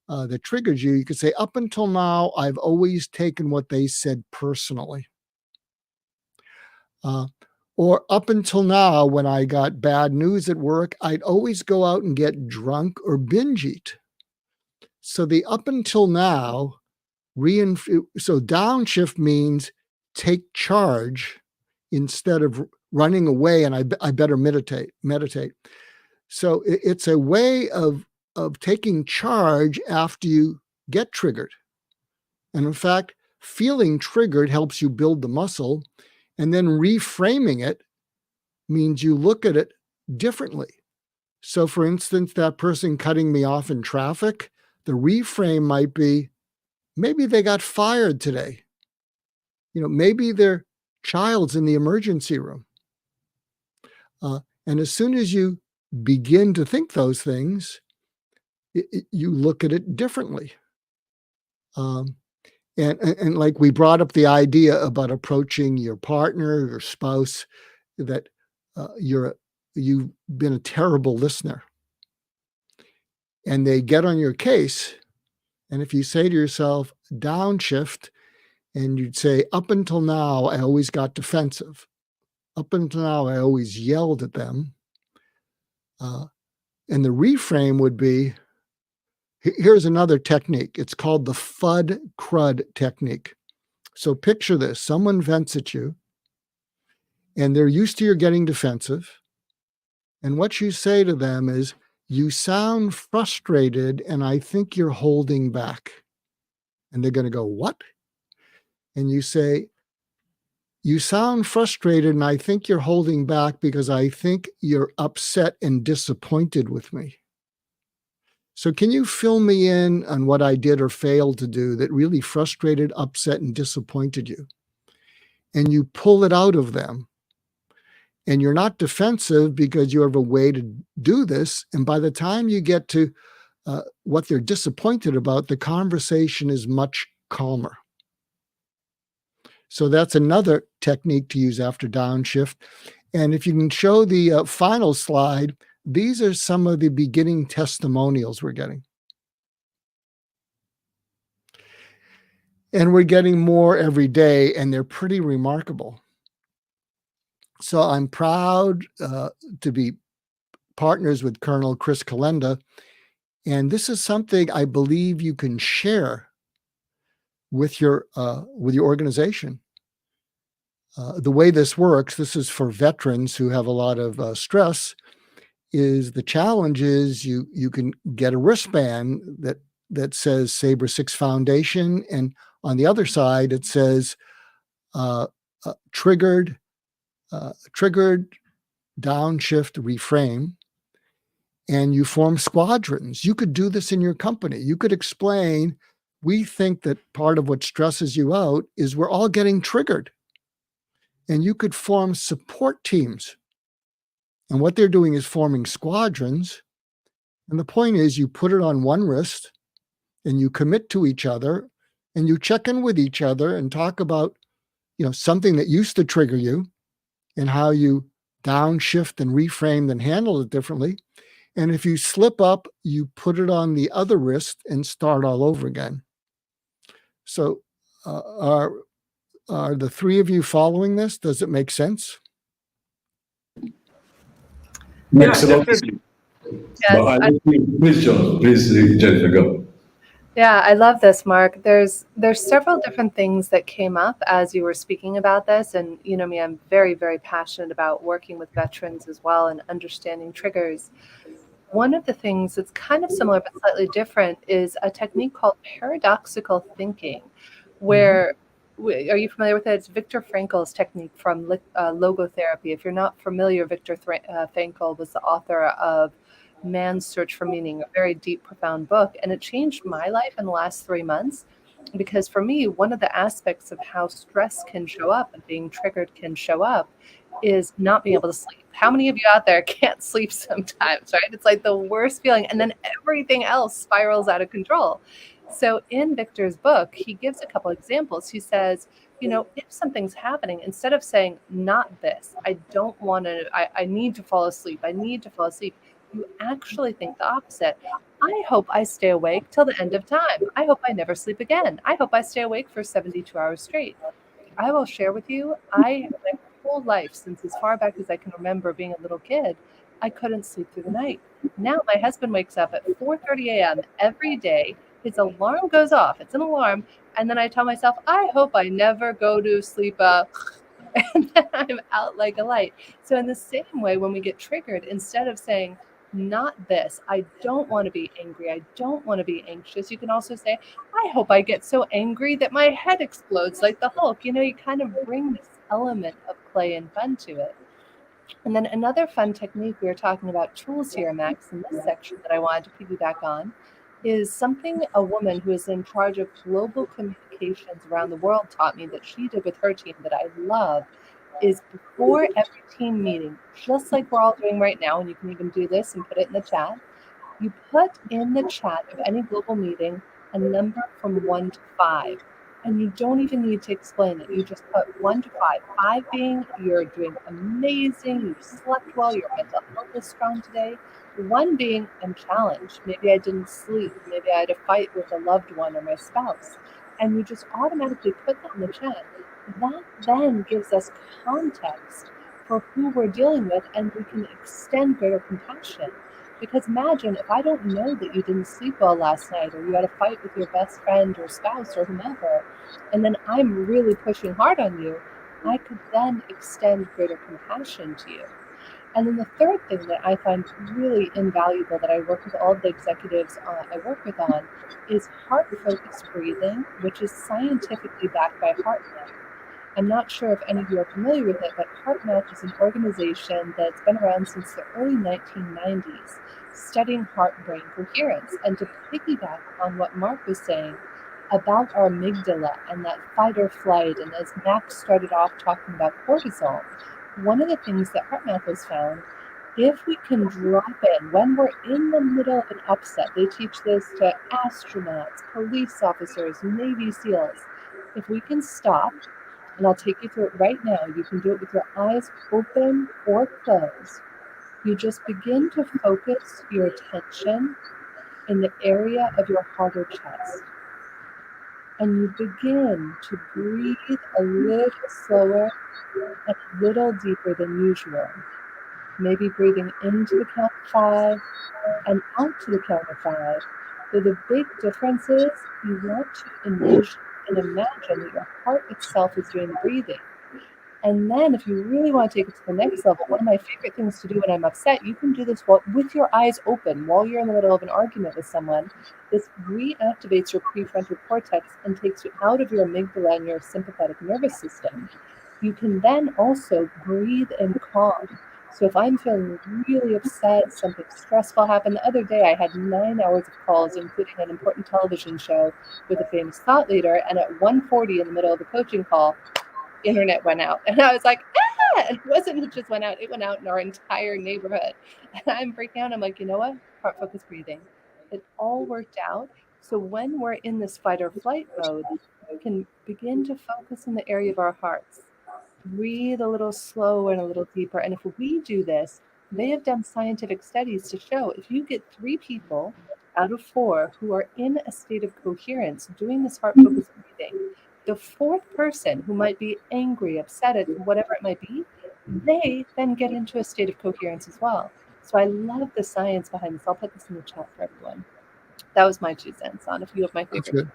that triggers you, you could say, up until now, I've always taken what they said personally. Or up until now, when I got bad news at work, I'd always go out and get drunk or binge eat. So the up until now, so downshift means take charge instead of running away and I better meditate. So it's a way of taking charge after you get triggered. And in fact, feeling triggered helps you build the muscle, and then reframing it means you look at it differently. So for instance, that person cutting me off in traffic, the reframe might be, maybe they got fired today. Maybe their child's in the emergency room. And as soon as you begin to think those things, you look at it differently. And like we brought up the idea about approaching your partner, your spouse, that you've been a terrible listener. And they get on your case. And if you say to yourself, downshift, and you'd say, up until now, I always got defensive. Up until now, I always yelled at them. And the reframe would be, here's another technique. It's called the FUD CRUD technique. So picture this. Someone vents at you, and they're used to your getting defensive. And what you say to them is, you sound frustrated and I think you're holding back. And they're going to go, what? And you say, you sound frustrated and I think you're holding back because I think you're upset and disappointed with me. So can you fill me in on what I did or failed to do that really frustrated, upset, and disappointed you? And you pull it out of them. And you're not defensive because you have a way to do this. And by the time you get to what they're disappointed about, the conversation is much calmer. So that's another technique to use after downshift. And if you can show the final slide, these are some of the beginning testimonials we're getting. And we're getting more every day, and they're pretty remarkable. So I'm proud to be partners with Colonel Chris Calenda. And this is something I believe you can share with your organization. The way this works, this is for veterans who have a lot of stress, is the challenge is you can get a wristband that says Sabre 6 Foundation, and on the other side it says triggered downshift reframe, and you form squadrons. You could do this in your company. You could explain, we think that part of what stresses you out is we're all getting triggered. And you could form support teams. And what they're doing is forming squadrons. And the point is you put it on one wrist and you commit to each other and you check in with each other and talk about, something that used to trigger you and how you downshift and reframe and handle it differently. And if you slip up, you put it on the other wrist and start all over again. So are the three of you following this? Does it make sense? Makes a lot of definitely. sense. Please, John, please, Jennifer, go. Yeah, I love this, Mark. There's several different things that came up as you were speaking about this. And you know me, I'm very, very passionate about working with veterans as well and understanding triggers. One of the things that's kind of similar but slightly different is a technique called paradoxical thinking, where, are you familiar with it? It's Viktor Frankl's technique from logotherapy. If you're not familiar, Viktor Frankl was the author of Man's Search for Meaning, a very deep, profound book. And it changed my life in the last 3 months because for me, one of the aspects of how stress can show up and being triggered can show up is not being able to sleep. How many of you out there can't sleep sometimes, right? It's like the worst feeling. And then everything else spirals out of control. So in Victor's book, he gives a couple examples. He says, if something's happening, instead of saying, not this, I don't want to, I need to fall asleep. I need to fall asleep. You actually think the opposite. I hope I stay awake till the end of time. I hope I never sleep again. I hope I stay awake for 72 hours straight. I will share with you, my whole life, since as far back as I can remember being a little kid, I couldn't sleep through the night. Now my husband wakes up at 4:30 a.m. every day. His alarm goes off. It's an alarm. And then I tell myself, I hope I never go to sleep. And then I'm out like a light. So in the same way, when we get triggered, instead of saying, not this, I don't want to be angry, I don't want to be anxious, you can also say, I hope I get so angry that my head explodes like the Hulk. You kind of bring this element of play and fun to it. And then another fun technique, we were talking about tools here, Max, in this section that I wanted to piggyback on, is something a woman who is in charge of global communications around the world taught me that she did with her team that I love, is before every team meeting, just like we're all doing right now, and you can even do this and put it in the chat, you put in the chat of any global meeting a number from 1 to 5. And you don't even need to explain it. You just put 1 to 5. 5 being you're doing amazing, you slept well, your mental health is strong today. 1 being I'm challenged. Maybe I didn't sleep. Maybe I had a fight with a loved one or my spouse. And you just automatically put that in the chat. That then gives us context for who we're dealing with, and we can extend greater compassion. Because imagine if I don't know that you didn't sleep well last night, or you had a fight with your best friend or spouse or whomever, and then I'm really pushing hard on you, I could then extend greater compassion to you. And then the third thing that I find really invaluable that I work with all the executives I work with on is heart-focused breathing, which is scientifically backed by HeartMath. I'm not sure if any of you are familiar with it, but HeartMath is an organization that's been around since the early 1990s, studying heart-brain coherence. And to piggyback on what Mark was saying about our amygdala and that fight or flight, and as Max started off talking about cortisol, one of the things that HeartMath has found, if we can drop in when we're in the middle of an upset, they teach this to astronauts, police officers, Navy SEALs, if we can stop, and I'll take you through it right now, you can do it with your eyes open or closed. You just begin to focus your attention in the area of your heart or chest. And you begin to breathe a little slower and a little deeper than usual. Maybe breathing into the count of 5 and out to the count of 5. So the big difference is you want to envision and imagine that your heart itself is doing the breathing. And then if you really want to take it to the next level, one of my favorite things to do when I'm upset, you can do this with your eyes open while you're in the middle of an argument with someone. This reactivates your prefrontal cortex and takes you out of your amygdala and your sympathetic nervous system. You can then also breathe in calm. So if I'm feeling really upset, something stressful happened. The other day I had 9 hours of calls, including an important television show with a famous thought leader. And at 1:40 in the middle of the coaching call, internet went out. And I was like, ah! It wasn't it just went out, it went out in our entire neighborhood. And I'm freaking out. I'm like, you know what? Heart focused breathing. It all worked out. So when we're in this fight or flight mode, we can begin to focus in the area of our hearts. Breathe a little slower and a little deeper. And if we do this, they have done scientific studies to show if you get 3 people out of 4 who are in a state of coherence doing this heart-focused breathing, the 4th person who might be angry, upset at whatever it might be, they then get into a state of coherence as well. So I love the science behind this. I'll put this in the chat for everyone. That was my 2 cents on a few of my favorite.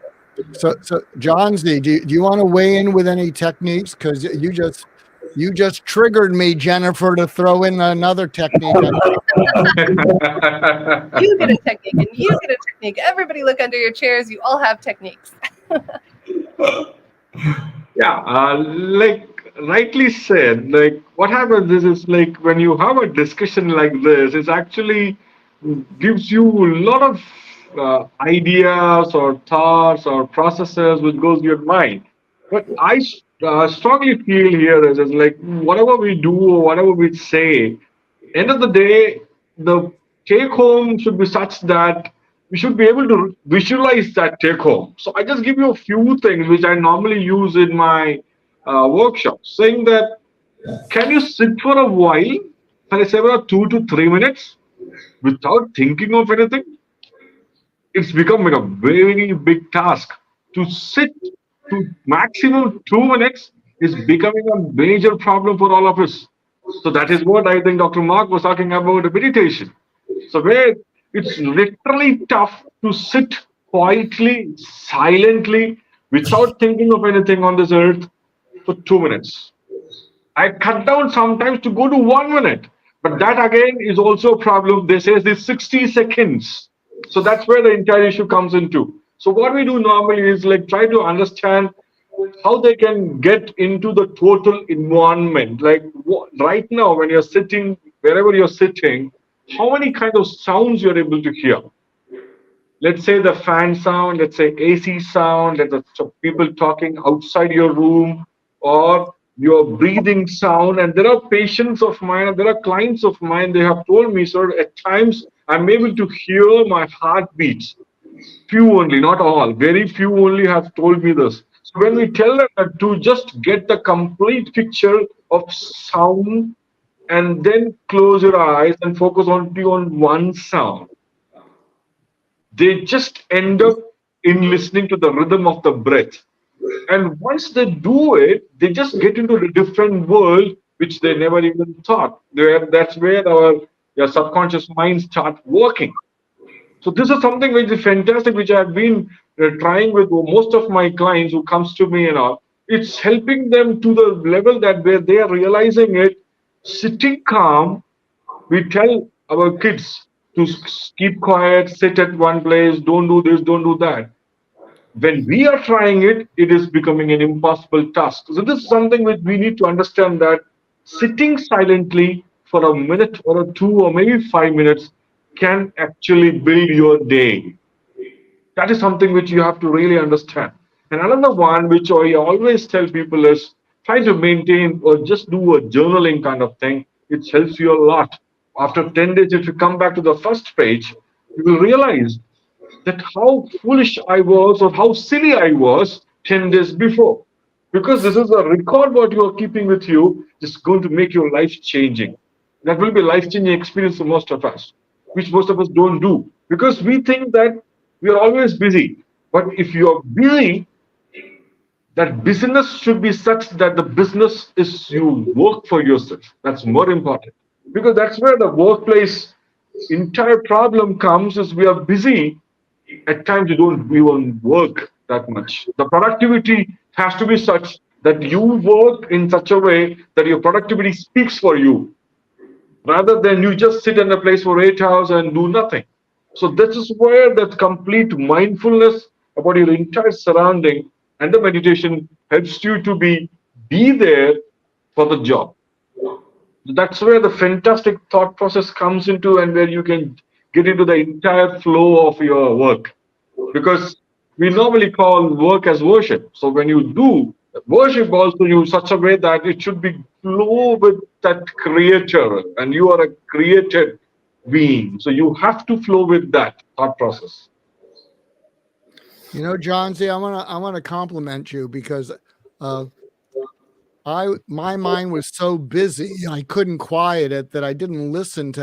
So Johnsey, do you want to weigh in with any techniques? Because you just triggered me, Jennifer, to throw in another technique. You get a technique, and you get a technique. Everybody look under your chairs. You all have techniques. Yeah, like rightly said, like what happens is like when you have a discussion like this, it actually gives you a lot of ideas or thoughts or processes which goes to your mind. But I strongly feel here is like whatever we do or whatever we say, end of the day, the take home should be such that we should be able to visualize that take home. So I just give you a few things which I normally use in my workshops, saying that can you sit for a while, for say about 2 to 3 minutes without thinking of anything? It's becoming a very big task. To sit to maximum 2 minutes is becoming a major problem for all of us. So that is what I think Dr. Mark was talking about, meditation. So where it's literally tough to sit quietly, silently, without thinking of anything on this earth for 2 minutes. I cut down sometimes to go to 1 minute, but that again is also a problem. They say this 60 seconds. So that's where the entire issue comes into. So what we do normally is like try to understand how they can get into the total environment. Like right now, when you're sitting, wherever you're sitting, how many kind of sounds you're able to hear? Let's say the fan sound, let's say AC sound, let's say people talking outside your room, or your breathing sound. And there are patients of mine, and there are clients of mine, they have told me, sir, at times I'm able to hear my heartbeats. Few only, not all, very few only have told me this. So when we tell them that to just get the complete picture of sound and then close your eyes and focus only on one sound, they just end up in listening to the rhythm of the breath. And once they do it, they just get into a different world which they never even thought. That's where your subconscious mind starts working. So this is something which is fantastic, which I've been trying with most of my clients who comes to me and all. It's helping them to the level that where they are realizing it, sitting calm We tell our kids to keep quiet, sit at one place, don't do this, don't do that. When we are trying it, it is becoming an impossible task. So this is something which we need to understand, that sitting silently for a minute or a two or maybe 5 minutes can actually build your day. That is something which you have to really understand. And another one which I always tell people is try to maintain or just do a journaling kind of thing. It helps you a lot. After 10 days, if you come back to the first page, you will realize that how foolish I was or how silly I was 10 days before. Because this is a record what you are keeping with you, is going to make your life changing. That will be a life changing experience for most of us, which most of us don't do. Because we think that we are always busy. But if you are busy, that business should be such that the business is you work for yourself. That's more important. Because that's where the workplace entire problem comes, is we are busy. At times you don't even work that much. The productivity has to be such that you work in such a way that your productivity speaks for you, rather than you just sit in a place for 8 hours and do nothing. So this is where that complete mindfulness about your entire surrounding and the meditation helps you to be there for the job. That's where the fantastic thought process comes into, and where you can get into the entire flow of your work. Because we normally call work as worship. So when you do worship also in such a way that it should be flow with that creator, and you are a created being. So you have to flow with that thought process. You know, Johnsey, I want to compliment you because my mind was so busy, I couldn't quiet it, that I didn't listen to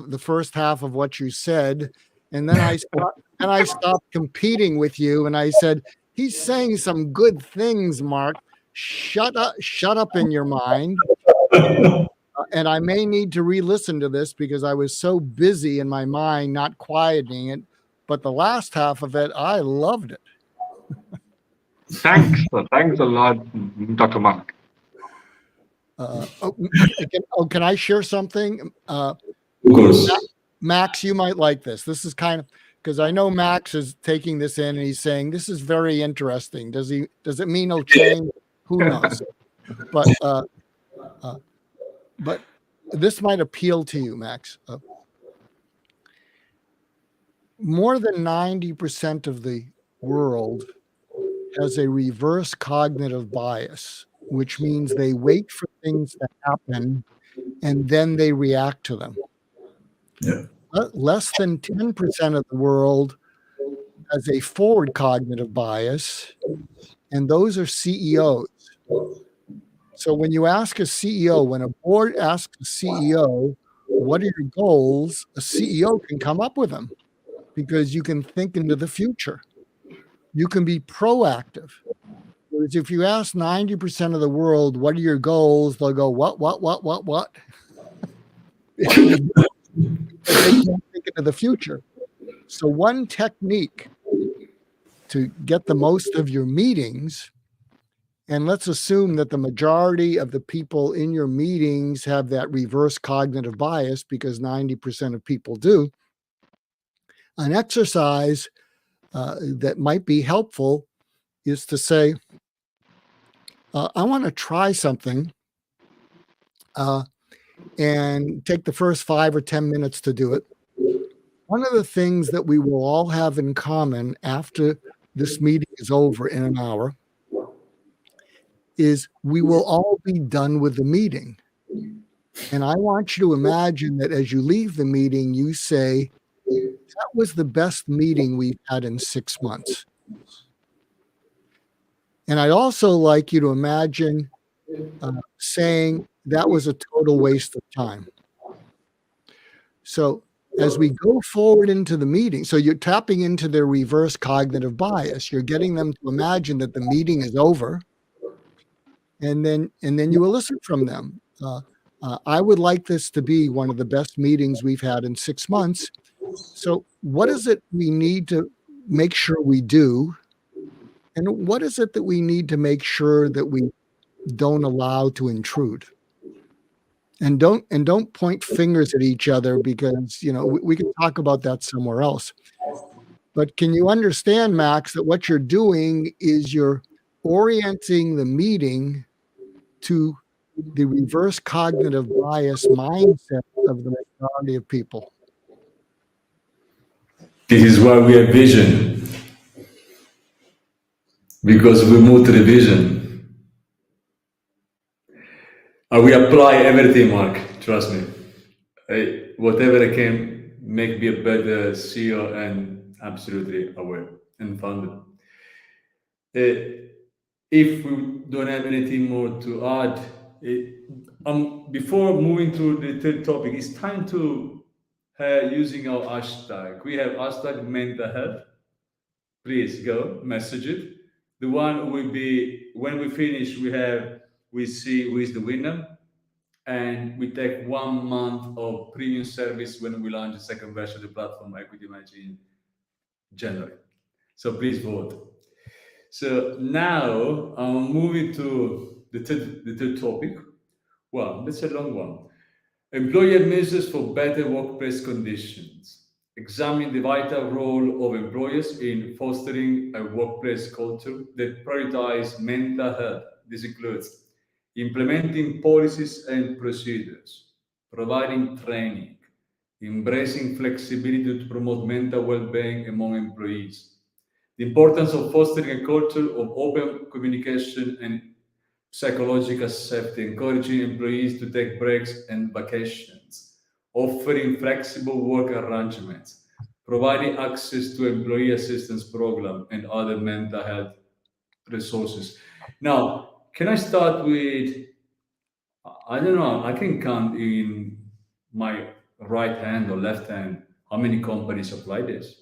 the first half of what you said, and then I stopped competing with you, and I said, "He's saying some good things, Mark. Shut up in your mind." And I may need to re-listen to this because I was so busy in my mind not quieting it. But the last half of it, I loved it. Thanks. Thanks a lot, Dr. Mark. Can I share something? Of course. Max, you might like this. This is kind of, because I know Max is taking this in and he's saying, this is very interesting. Does it mean he'll change? Who knows? But this might appeal to you, Max. More than 90% of the world has a reverse cognitive bias, which means they wait for things to happen and then they react to them. Yeah. Less than 10% of the world has a forward cognitive bias, and those are CEOs. So when you ask a CEO, when a board asks a CEO, what are your goals? A CEO can come up with them because you can think into the future. You can be proactive. Whereas if you ask 90% of the world, what are your goals? They'll go, what? They can't think into the future. So one technique to get the most of your meetings, and let's assume that the majority of the people in your meetings have that reverse cognitive bias, because 90% of people do. An exercise that might be helpful is to say, I want to try something and take the first 5 or 10 minutes to do it. One of the things that we will all have in common after this meeting is over in an hour is we will all be done with the meeting. And I want you to imagine that as you leave the meeting, you say, that was the best meeting we've had in 6 months. And I'd also like you to imagine saying that was a total waste of time. So as we go forward into the meeting, so you're tapping into their reverse cognitive bias. You're getting them to imagine that the meeting is over, and then you elicit from them. I would like this to be one of the best meetings we've had in 6 months. So what is it we need to make sure we do? And what is it that we need to make sure that we don't allow to intrude? And don't point fingers at each other, because we can talk about that somewhere else. But can you understand, Max, that what you're doing is you're orienting the meeting to the reverse cognitive bias mindset of the majority of people? This is why we have vision, because we move to the vision. We apply everything, Mark, trust me. Whatever I can make me a better CEO and absolutely aware and founder. If we don't have anything more to add, before moving to the third topic, it's time to using our hashtag. We have hashtag mental health. Please go message it. The one will be when we finish. We see who is the winner, and we take 1 month of premium service when we launch the second version of the platform, EquityMatch, in January. So please vote. So now I'm moving to the third topic. Well, that's a long one. Employer measures for better workplace conditions. Examine the vital role of employers in fostering a workplace culture that prioritizes mental health. This includes implementing policies and procedures, providing training, embracing flexibility to promote mental well-being among employees, the importance of fostering a culture of open communication and psychological safety, encouraging employees to take breaks and vacations, offering flexible work arrangements, providing access to employee assistance program and other mental health resources. Now, can I start with, I don't know, I can count in my right hand or left hand how many companies apply this.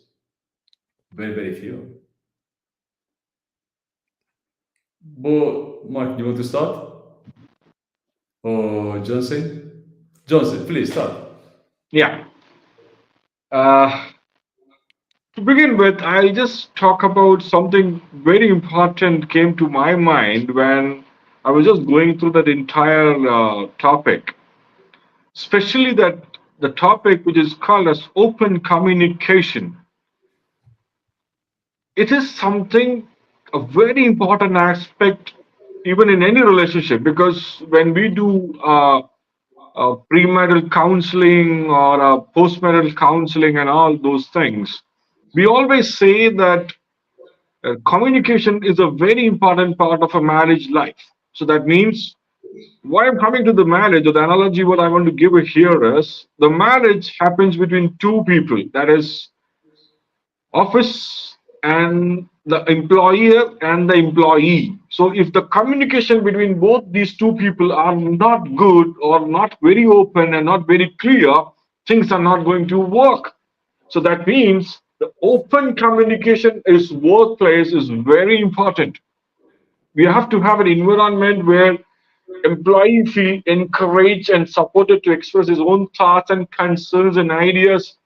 Very, very few. But Mark, do you want to start? Or Johnson? Johnson, please start. Yeah. To begin with, I'll just talk about something very important came to my mind when I was just going through that entire topic, especially that the topic which is called as open communication. It is something, a very important aspect, even in any relationship, because when we do premarital counseling or postmarital counseling and all those things, we always say that communication is a very important part of a marriage life. So that means, why I'm coming to the marriage, or the analogy what I want to give here is, the marriage happens between two people, that is office and the employer and the employee. So if the communication between both these two people are not good or not very open and not very clear, things are not going to work. So that means the open communication is workplace is very important. We have to have an environment where employee feel encouraged and supported to express his own thoughts and concerns and ideas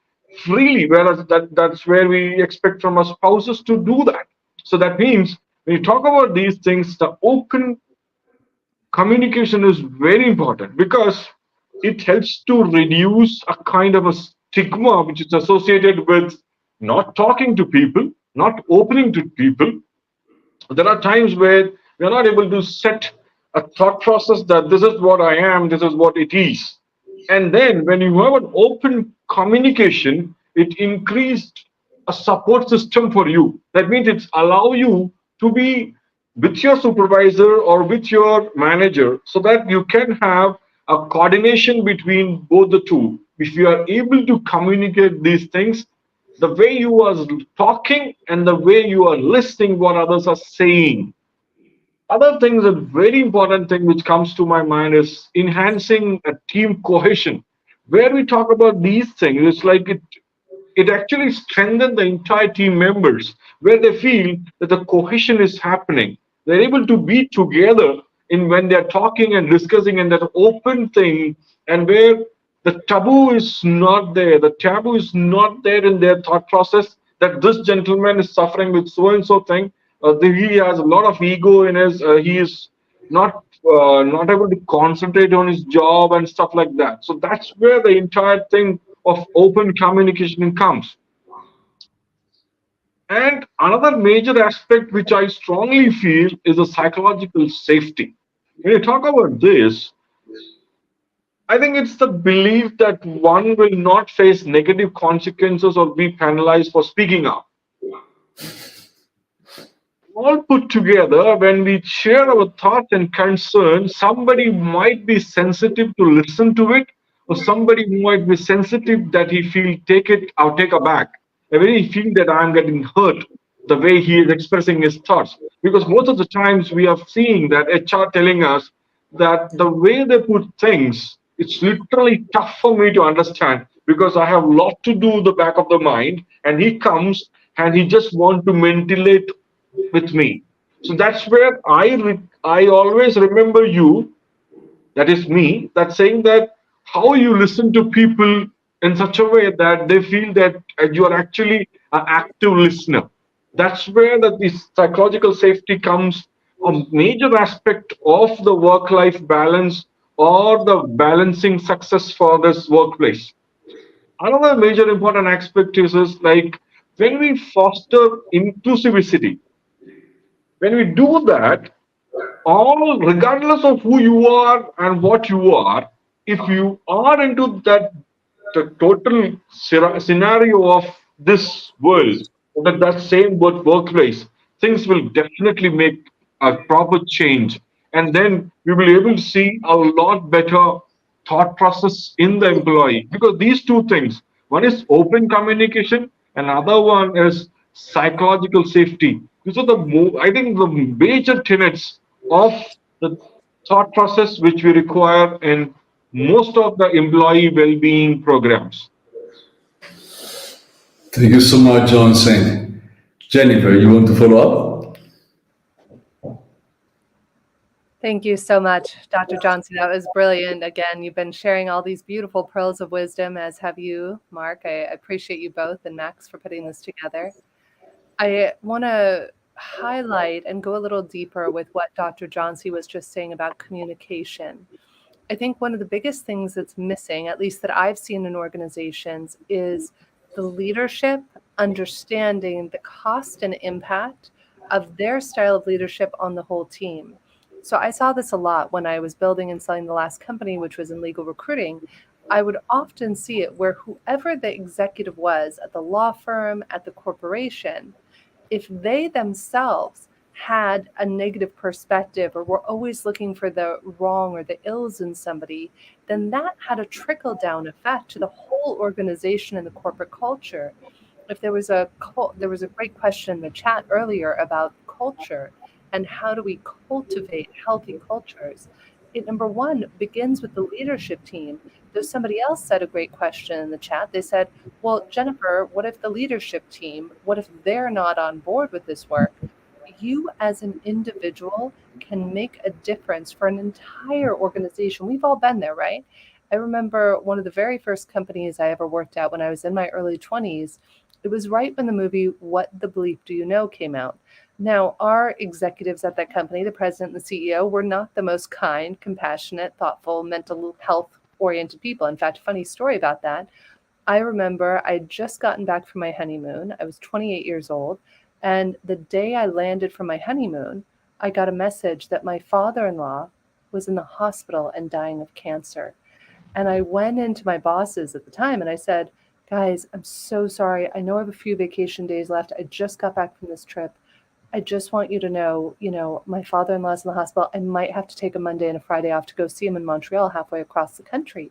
freely, whereas that's where we expect from our spouses to do that. So that means when you talk about these things, the open communication is very important, because it helps to reduce a kind of a stigma which is associated with not talking to people, not opening to people. There are times where we are not able to set a thought process that this is what I am, this is what it is. And then when you have an open communication, it increased a support system for you. That means it's allow you to be with your supervisor or with your manager, so that you can have a coordination between both the two. If you are able to communicate these things, the way you are talking and the way you are listening what others are saying. Other things, a very important thing which comes to my mind is enhancing a team cohesion. Where we talk about these things, it's like it actually strengthens the entire team members, where they feel that the cohesion is happening. They're able to be together in when they're talking and discussing, and that open thing, and where the taboo is not there. The taboo is not there in their thought process that this gentleman is suffering with so and so thing. He has a lot of ego in his. He is not not able to concentrate on his job and stuff like that. So that's where the entire thing of open communication comes. And another major aspect which I strongly feel is the psychological safety. When you talk about this, I think it's the belief that one will not face negative consequences or be penalized for speaking up. All put together, when we share our thoughts and concerns, somebody might be sensitive to listen to it, or somebody might be sensitive that he feel take it or take aback. And when he feel that I'm getting hurt, the way he is expressing his thoughts. Because most of the times we are seeing that HR telling us that the way they put things, it's literally tough for me to understand because I have a lot to do the back of the mind, and he comes and he just want to ventilate with me. So that's where I always remember you, that is me, that saying that how you listen to people in such a way that they feel that you are actually an active listener. That's where that this psychological safety comes, a major aspect of the work-life balance or the balancing success for this workplace. Another major important aspect is like when we foster inclusivity, when we do that, all regardless of who you are and what you are, if you are into that the total scenario of this world, that same workplace, things will definitely make a proper change, and then we will be able to see a lot better thought process in the employee, because these two things, one is open communication and other one is psychological safety. These are the I think the major tenets of the thought process which we require in most of the employee well-being programs. Thank you so much, Johnson. Jennifer, you want to follow up? Thank you so much, Dr. Johnsey. That was brilliant. Again, you've been sharing all these beautiful pearls of wisdom, as have you, Mark. I appreciate you both and Max for putting this together. I want to highlight and go a little deeper with what Dr. Johnsey was just saying about communication. I think one of the biggest things that's missing, at least that I've seen in organizations, is the leadership understanding the cost and impact of their style of leadership on the whole team. So I saw this a lot when I was building and selling the last company, which was in legal recruiting. I would often see it where whoever the executive was at the law firm, at the corporation, if they themselves had a negative perspective or were always looking for the wrong or the ills in somebody, then that had a trickle-down effect to the whole organization and the corporate culture. If there was a great question in the chat earlier about culture and how do we cultivate healthy cultures. It, number one, begins with the leadership team. Though somebody else said a great question in the chat. They said, well, Jennifer, what if the leadership team, what if they're not on board with this work? You as an individual can make a difference for an entire organization. We've all been there, right? I remember one of the very first companies I ever worked at when I was in my early 20s. It was right when the movie What the Bleep Do You Know came out. Now, our executives at that company, the president and the CEO, were not the most kind, compassionate, thoughtful, mental health-oriented people. In fact, a funny story about that. I remember I had just gotten back from my honeymoon. I was 28 years old. And the day I landed from my honeymoon, I got a message that my father-in-law was in the hospital and dying of cancer. And I went into my bosses at the time and I said, guys, I'm so sorry. I know I have a few vacation days left. I just got back from this trip. I just want you to know, my father-in-law's in the hospital. I might have to take a Monday and a Friday off to go see him in Montreal, halfway across the country.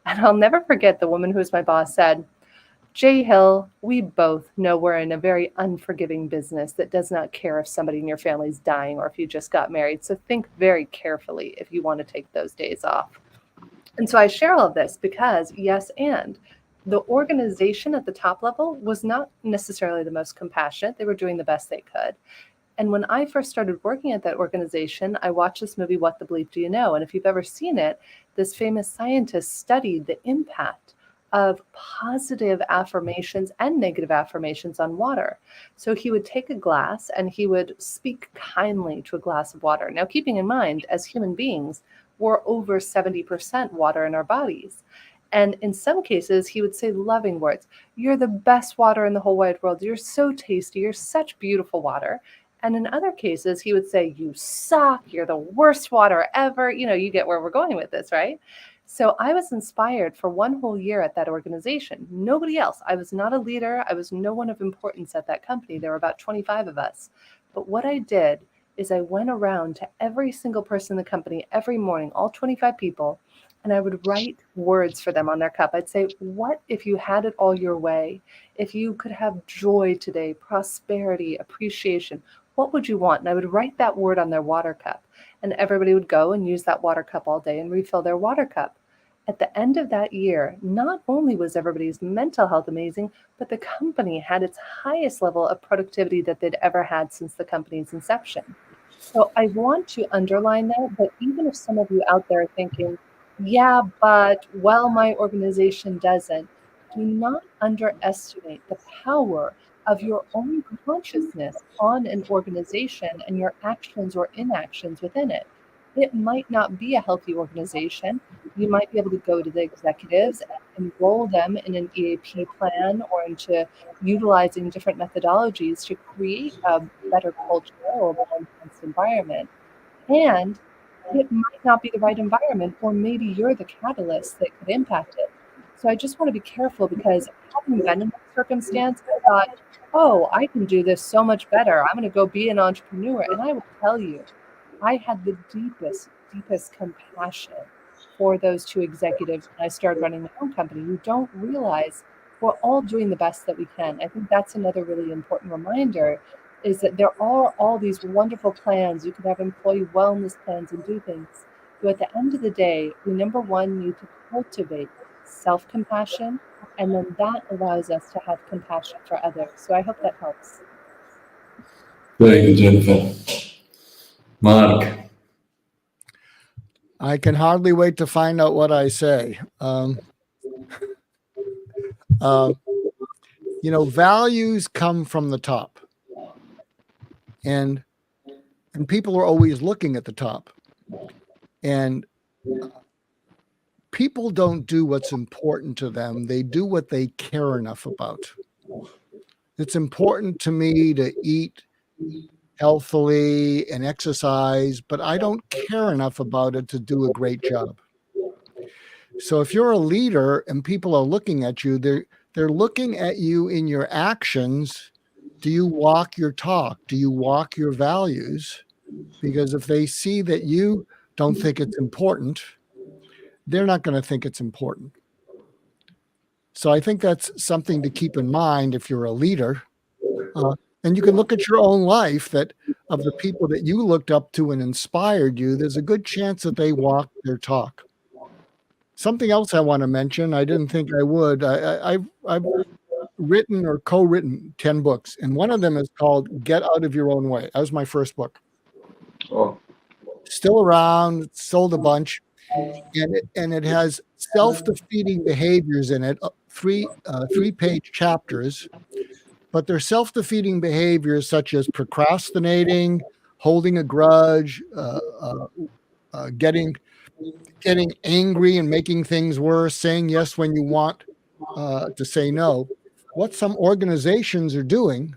And I'll never forget the woman who was my boss said, JHill, we both know we're in a very unforgiving business that does not care if somebody in your family is dying or if you just got married. So think very carefully if you want to take those days off. And so I share all of this because, yes, and the organization at the top level was not necessarily the most compassionate. They were doing the best they could. And when I first started working at that organization, I watched this movie, What the Bleep Do You Know? And if you've ever seen it, this famous scientist studied the impact of positive affirmations and negative affirmations on water. So he would take a glass and he would speak kindly to a glass of water. Now, keeping in mind, as human beings, we're over 70% water in our bodies. And in some cases, he would say loving words. You're the best water in the whole wide world. You're so tasty. You're such beautiful water. And in other cases, he would say, you suck. You're the worst water ever. You know, you get where we're going with this, right? So I was inspired for one whole year at that organization. Nobody else. I was not a leader. I was no one of importance at that company. There were about 25 of us. But what I did is I went around to every single person in the company every morning, all 25 people, and I would write words for them on their cup. I'd say, what if you had it all your way? If you could have joy today, prosperity, appreciation, what would you want? And I would write that word on their water cup. And everybody would go and use that water cup all day and refill their water cup. At the end of that year, not only was everybody's mental health amazing, but the company had its highest level of productivity that they'd ever had since the company's inception. So I want to underline that even if some of you out there are thinking, yeah, but well, my organization doesn't, do not underestimate the power of your own consciousness on an organization and your actions or inactions within it. It might not be a healthy organization. You might be able to go to the executives and enroll them in an EAP plan or into utilizing different methodologies to create a better culture or a more enhanced environment. And it might not be the right environment, or maybe you're the catalyst that could impact it. So I just want to be careful, because having been in that circumstance, I thought, oh, I can do this so much better. I'm going to go be an entrepreneur. And I will tell you, I had the deepest compassion for those two executives when I started running my own company. You don't realize we're all doing the best that we can. I think that's another really important reminder, is that there are all these wonderful plans. You can have employee wellness plans and do things. But at the end of the day, we, number one, need to cultivate self-compassion, and then that allows us to have compassion for others. So I hope that helps. Very good, Jennifer. Mark. I can hardly wait to find out what I say. Values come from the top, and people are always looking at the top, and people don't do what's important to them. They do what they care enough about. It's important to me to eat healthily and exercise, but I don't care enough about it to do a great job. So if you're a leader and people are looking at you, they're looking at you in your actions. Do you walk your talk? Do you walk your values? Because if they see that you don't think it's important, they're not going to think it's important. So I think that's something to keep in mind if you're a leader. And you can look at your own life, that of the people that you looked up to and inspired you, there's a good chance that they walk their talk. Something else I want to mention, I didn't think I would. I've written or co-written 10 books, and one of them is called Get Out of Your Own Way. That was my first book. Oh. Still around, sold a bunch, and it has self-defeating behaviors in it, three-page chapters. But they're self-defeating behaviors such as procrastinating, holding a grudge, getting angry and making things worse, saying yes when you want to say no. What some organizations are doing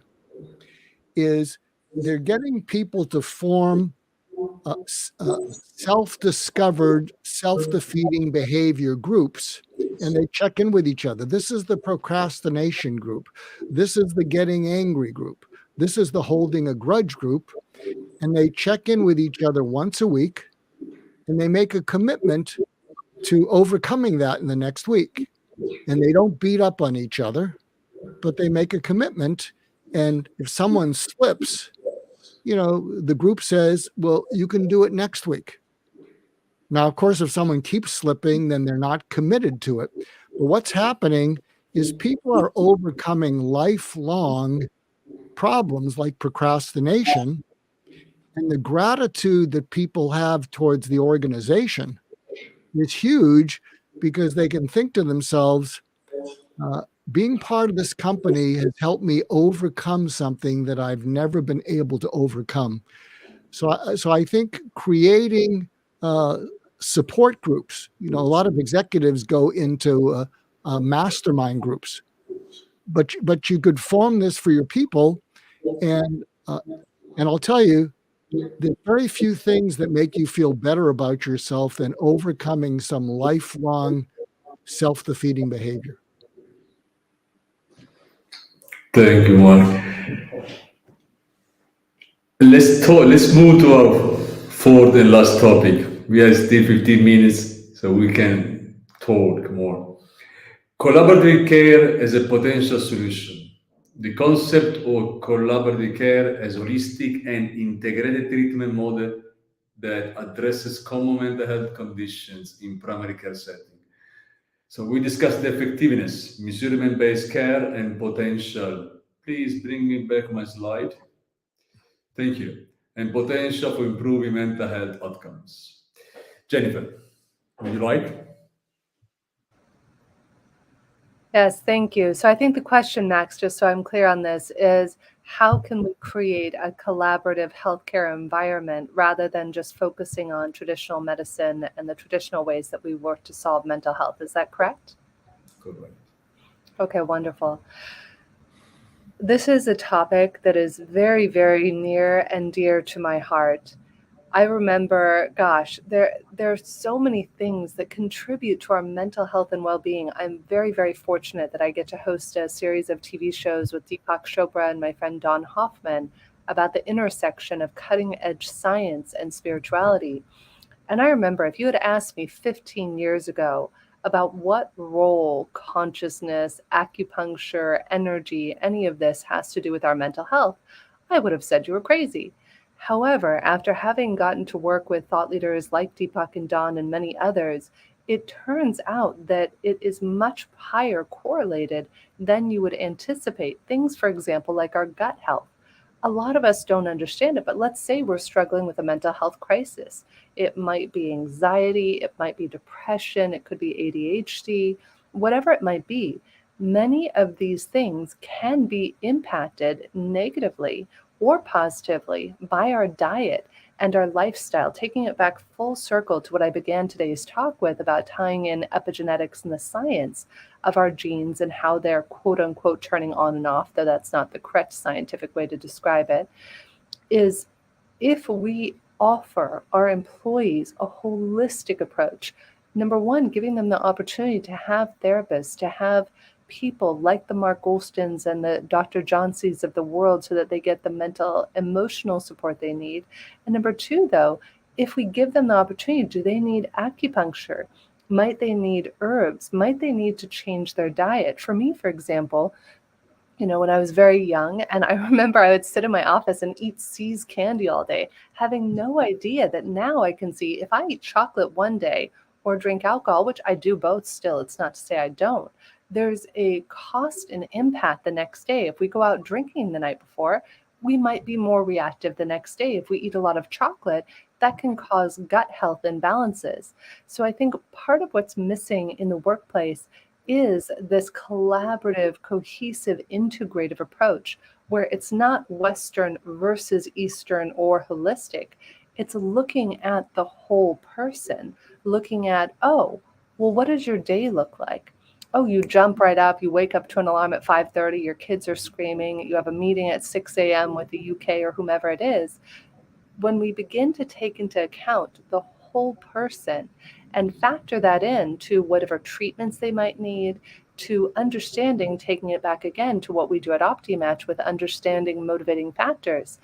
is they're getting people to form self-discovered, self-defeating behavior groups, and they check in with each other. This is the procrastination group. This is the getting angry group. This is the holding a grudge group. And they check in with each other once a week, and they make a commitment to overcoming that in the next week. And they don't beat up on each other, but they make a commitment. And if someone slips, the group says, well, you can do it next week. Now, of course, if someone keeps slipping, then they're not committed to it. But what's happening is people are overcoming lifelong problems like procrastination, and the gratitude that people have towards the organization is huge, because they can think to themselves, being part of this company has helped me overcome something that I've never been able to overcome. So I think creating support groups, a lot of executives go into mastermind groups, but you could form this for your people, and I'll tell you, there's very few things that make you feel better about yourself than overcoming some lifelong self-defeating behavior. Thank you, Mark. Let's move to our fourth and last topic. We have still 15 minutes, so we can talk more. Collaborative care as a potential solution. The concept of collaborative care as holistic and integrated treatment model that addresses common mental health conditions in primary care setting. So we discussed the effectiveness, measurement-based care, and potential. Please bring me back my slide. Thank you. And potential for improving mental health outcomes. Jennifer, would you like? Yes, thank you. So I think the question, Max, just so I'm clear on this, is how can we create a collaborative healthcare environment rather than just focusing on traditional medicine and the traditional ways that we work to solve mental health? Is that correct? Correct. Okay, wonderful. This is a topic that is very, very near and dear to my heart. I remember, gosh, there are so many things that contribute to our mental health and well-being. I'm very, very fortunate that I get to host a series of TV shows with Deepak Chopra and my friend Don Hoffman about the intersection of cutting-edge science and spirituality. And I remember if you had asked me 15 years ago about what role consciousness, acupuncture, energy, any of this has to do with our mental health, I would have said you were crazy. However, after having gotten to work with thought leaders like Deepak and Don and many others, it turns out that it is much higher correlated than you would anticipate. Things, for example, like our gut health. A lot of us don't understand it, but let's say we're struggling with a mental health crisis. It might be anxiety, it might be depression, it could be ADHD, whatever it might be. Many of these things can be impacted negatively or positively by our diet and our lifestyle, taking it back full circle to what I began today's talk with about tying in epigenetics and the science of our genes and how they're quote unquote turning on and off, though that's not the correct scientific way to describe it, is if we offer our employees a holistic approach, number one, giving them the opportunity to have therapists, to have people like the Mark Goulstons and the Dr. Johnseys of the world so that they get the mental, emotional support they need. And number two, though, if we give them the opportunity, do they need acupuncture? Might they need herbs? Might they need to change their diet? For me, for example, when I was very young, and I remember I would sit in my office and eat C's candy all day, having no idea that now I can see if I eat chocolate one day or drink alcohol, which I do both still, it's not to say I don't, there's a cost and impact the next day. If we go out drinking the night before, we might be more reactive the next day. If we eat a lot of chocolate, that can cause gut health imbalances. So I think part of what's missing in the workplace is this collaborative, cohesive, integrative approach where it's not Western versus Eastern or holistic. It's looking at the whole person, looking at, oh, well, what does your day look like? Oh, you jump right up, you wake up to an alarm at 5:30, your kids are screaming, you have a meeting at 6 a.m. with the UK or whomever it is. When we begin to take into account the whole person and factor that in to whatever treatments they might need, to understanding, taking it back again to what we do at EquityMatch with understanding motivating factors.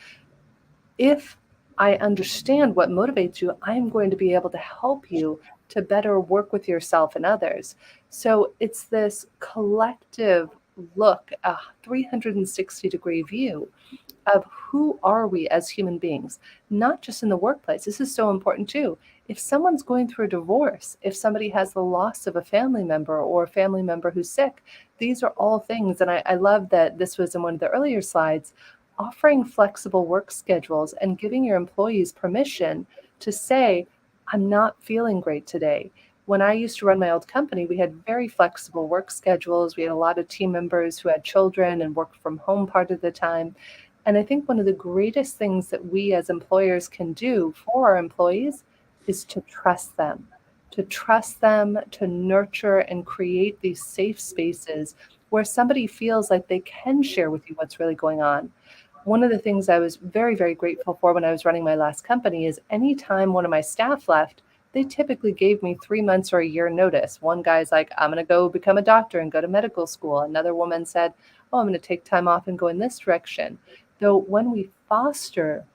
If I understand what motivates you, I'm going to be able to help you to better work with yourself and others. So it's this collective look, a 360-degree view of who are we as human beings, not just in the workplace. This is so important too. If someone's going through a divorce, if somebody has the loss of a family member or a family member who's sick, these are all things. And I love that this was in one of the earlier slides, offering flexible work schedules and giving your employees permission to say, I'm not feeling great today. when I used to run my old company, we had very flexible work schedules. We had a lot of team members who had children and worked from home part of the time. And I think one of the greatest things that we as employers can do for our employees is to trust them, to nurture and create these safe spaces where somebody feels like they can share with you what's really going on. One of the things I was very, very grateful for when I was running my last company is anytime one of my staff left, they typically gave me 3 months or a year notice. One guy's like, I'm going to go become a doctor and go to medical school. Another woman said, oh, I'm going to take time off and go in this direction. Though when we foster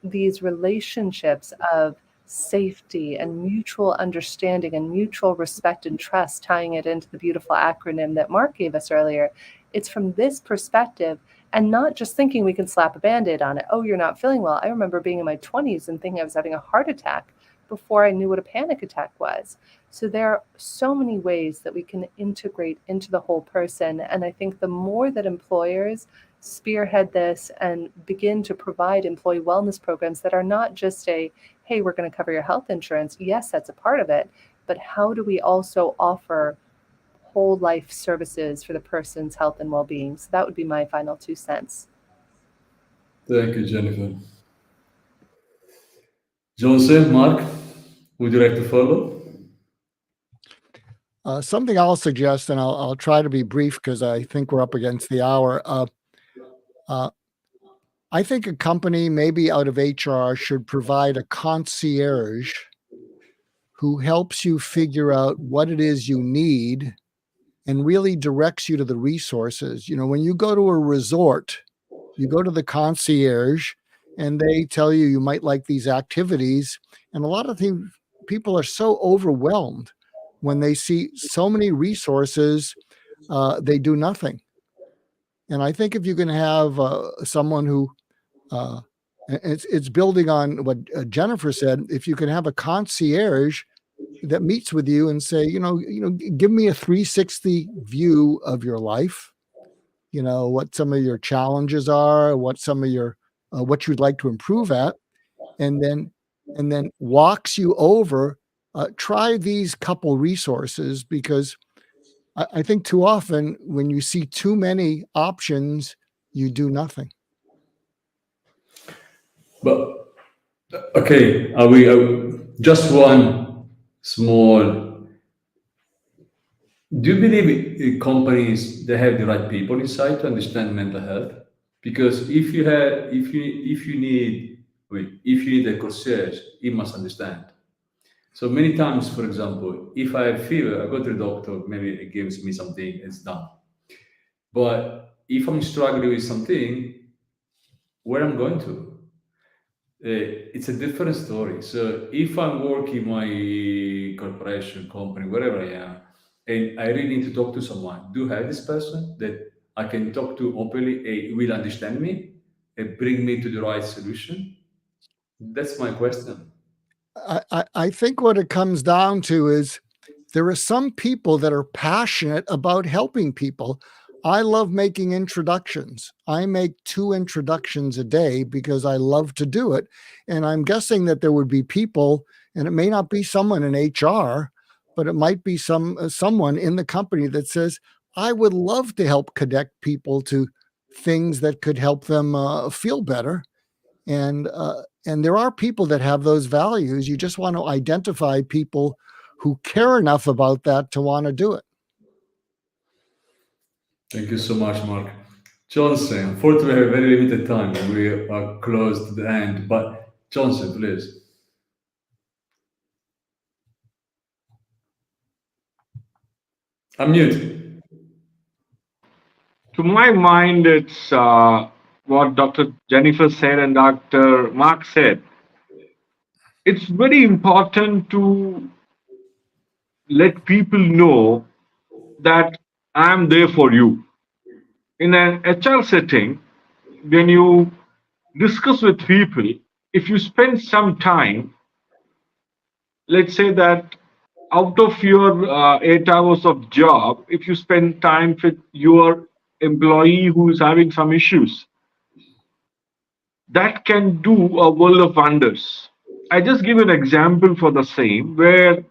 these relationships of safety and mutual understanding and mutual respect and trust, tying it into the beautiful acronym that Mark gave us earlier, it's from this perspective and not just thinking we can slap a Band-Aid on it. Oh, you're not feeling well. I remember being in my 20s and thinking I was having a heart attack before I knew what a panic attack was. So there are so many ways that we can integrate into the whole person. And I think the more that employers spearhead this and begin to provide employee wellness programs that are not just a, hey, we're going to cover your health insurance. Yes, that's a part of it. But how do we also offer whole life services for the person's health and well-being? So that would be my final 2 cents. Thank you, Jennifer. Johnsey, Mark, would you like to follow? Something I'll suggest, and I'll try to be brief because I think we're up against the hour. I think a company, maybe out of HR, should provide a concierge who helps you figure out what it is you need and really directs you to the resources. You know, when you go to a resort, you go to the concierge and they tell you might like these activities. And a lot of people are so overwhelmed when they see so many resources, they do nothing. And I think if you can have someone who, it's building on what Jennifer said, if you can have a concierge that meets with you and say, give me a 360 view of your life, what some of your challenges are, what some of your, what you'd like to improve at, and then walks you over, try these couple resources, because I think too often when you see too many options, you do nothing. But okay, just one small. Do you believe companies they have the right people inside to understand mental health? Because if you need a concierge, he must understand. So many times, for example, if I have fever, I go to the doctor, maybe it gives me something, it's done. But if I'm struggling with something, where I'm going to? It's a different story. So if I'm working my corporation, company, wherever I am, and I really need to talk to someone, do I have this person that I can talk to openly, will understand me, and bring me to the right solution? That's my question. I think what it comes down to is there are some people that are passionate about helping people. I love making introductions. I make 2 introductions a day because I love to do it. And I'm guessing that there would be people, and it may not be someone in HR, but it might be someone in the company that says, I would love to help connect people to things that could help them feel better. And there are people that have those values. You just want to identify people who care enough about that to want to do it. Thank you so much, Mark. Johnson, unfortunately, we have very limited time. We are close to the end. But Johnson, please. Unmute. To my mind, it's what Dr. Jennifer said and Dr. Mark said. It's very important to let people know that I'm there for you. In an HR setting, when you discuss with people, if you spend some time, let's say that out of your 8 hours of job, if you spend time with your employee who is having some issues, that can do a world of wonders. I just give an example for the same, where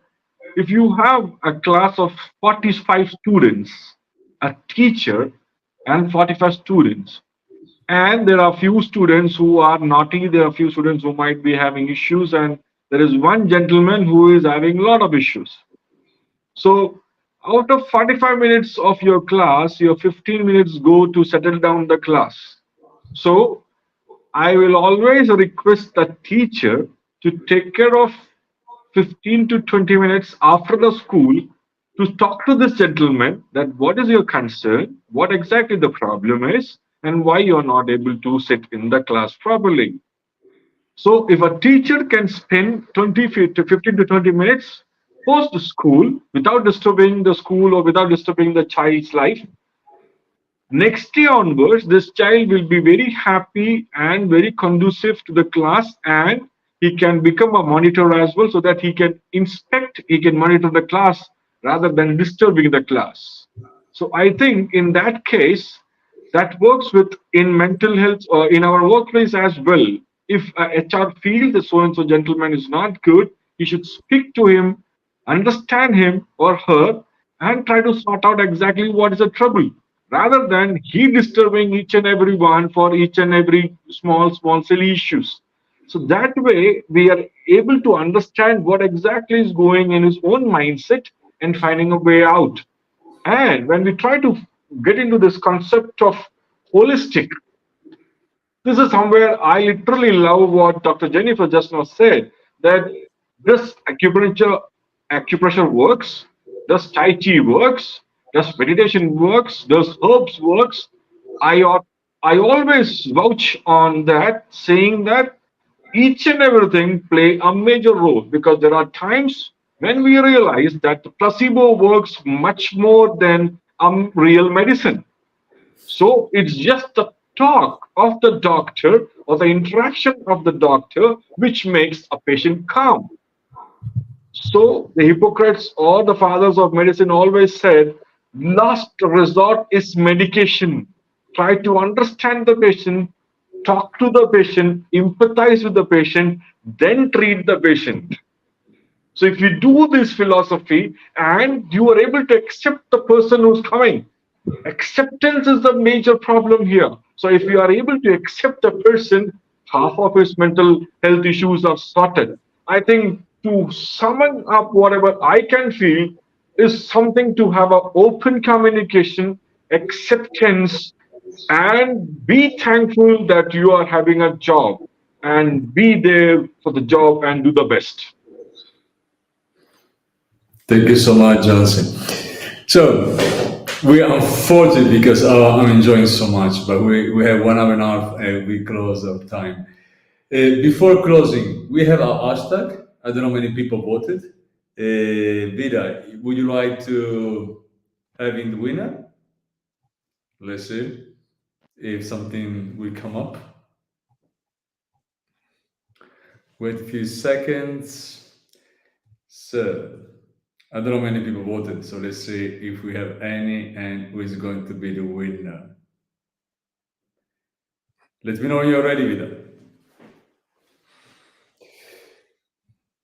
if you have a class of 45 students, a teacher, and 45 students, and there are few students who are naughty, there are few students who might be having issues, and there is one gentleman who is having a lot of issues. So out of 45 minutes of your class, your 15 minutes go to settle down the class. So I will always request the teacher to take care of 15 to 20 minutes after the school to talk to this gentleman that what is your concern, what exactly the problem is, and why you're not able to sit in the class properly. So if a teacher can spend 20 to 15 to 20 minutes post school without disturbing the school or without disturbing the child's life, next day onwards, this child will be very happy and very conducive to the class, and he can become a monitor as well, so that he can inspect, he can monitor the class rather than disturbing the class. So I think in that case, that works with in mental health or in our workplace as well. If a HR feels that so and so gentleman is not good, he should speak to him, understand him or her, and try to sort out exactly what is the trouble, rather than he disturbing each and every one for each and every small silly issues. So that way we are able to understand what exactly is going in his own mindset and finding a way out. And when we try to get into this concept of holistic, this is somewhere I literally love what Dr. Jennifer just now said, that this acupressure works, does Tai Chi works, does meditation works, does herbs works. I ought, I always vouch on that, saying that each and everything play a major role, because there are times when we realize that placebo works much more than real medicine. So it's just the talk of the doctor or the interaction of the doctor which makes a patient calm. So the Hippocrates or the fathers of medicine always said, last resort is medication. Try to understand the patient, talk to the patient, empathize with the patient, then treat the patient. So if you do this philosophy and you are able to accept the person who's coming, acceptance is the major problem here. So if you are able to accept a person, half of his mental health issues are sorted. I think to sum up whatever I can feel is something to have an open communication, acceptance, and be thankful that you are having a job, and be there for the job and do the best. Thank you so much, Johnson. So we are unfortunate because I'm enjoying so much, but we have 1.5 hours and we close our time. Before closing, we have our hashtag. I don't know how many people voted. Vida, would you like to have in the winner? Let's see if something will come up. Wait a few seconds. So I don't know how many people voted, so let's see if we have any and who is going to be the winner. Let me know when you're ready, Vida.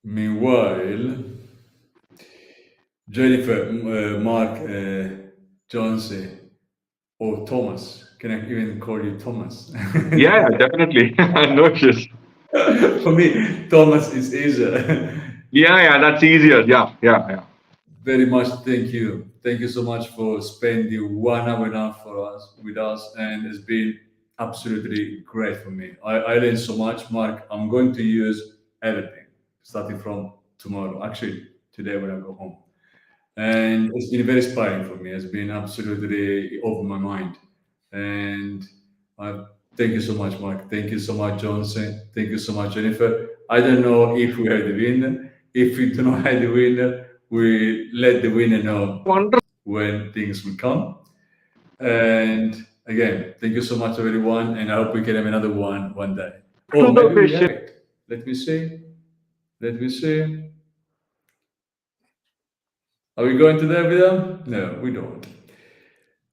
Meanwhile, Jennifer, Mark, Johnsey, or Thomas. Can I even call you Thomas? Yeah, definitely. No issues. For me, Thomas is easier. Yeah, that's easier. Yeah. Very much thank you. Thank you so much for spending 1.5 hours with us, and it's been absolutely great for me. I learned so much, Mark. I'm going to use everything starting from tomorrow. Actually, today when I go home, and it's been very inspiring for me. It's been absolutely opened my mind, and I thank you so much, Mark. Thank you so much, Johnson. Thank you so much, Jennifer. I don't know if we have the winner. If we do not have the winner, we let the winner know when things will come. And again, thank you so much, everyone. And I hope we can have another one day. Oh, maybe we have it. Let me see. Let me see. Are we going to there with them? No, we don't.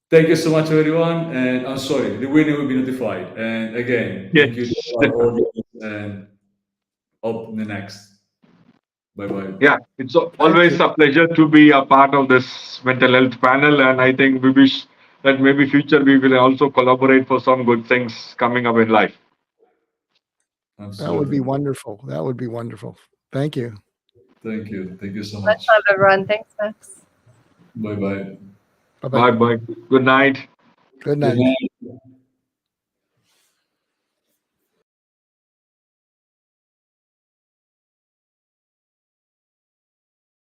Thank you so much, everyone. And I'm sorry, the winner will be notified. And again, thank you to our audience, and up the next. Bye-bye. Yeah, it's always a pleasure to be a part of this mental health panel, and I think we wish that maybe future we will also collaborate for some good things coming up in life. That would Absolutely. be wonderful. That would be wonderful. Thank you. Thank you. Thank you so Much much. love, everyone. Thanks, Max. Bye-bye. Bye-bye. Bye bye. Good night. Good Good night. night.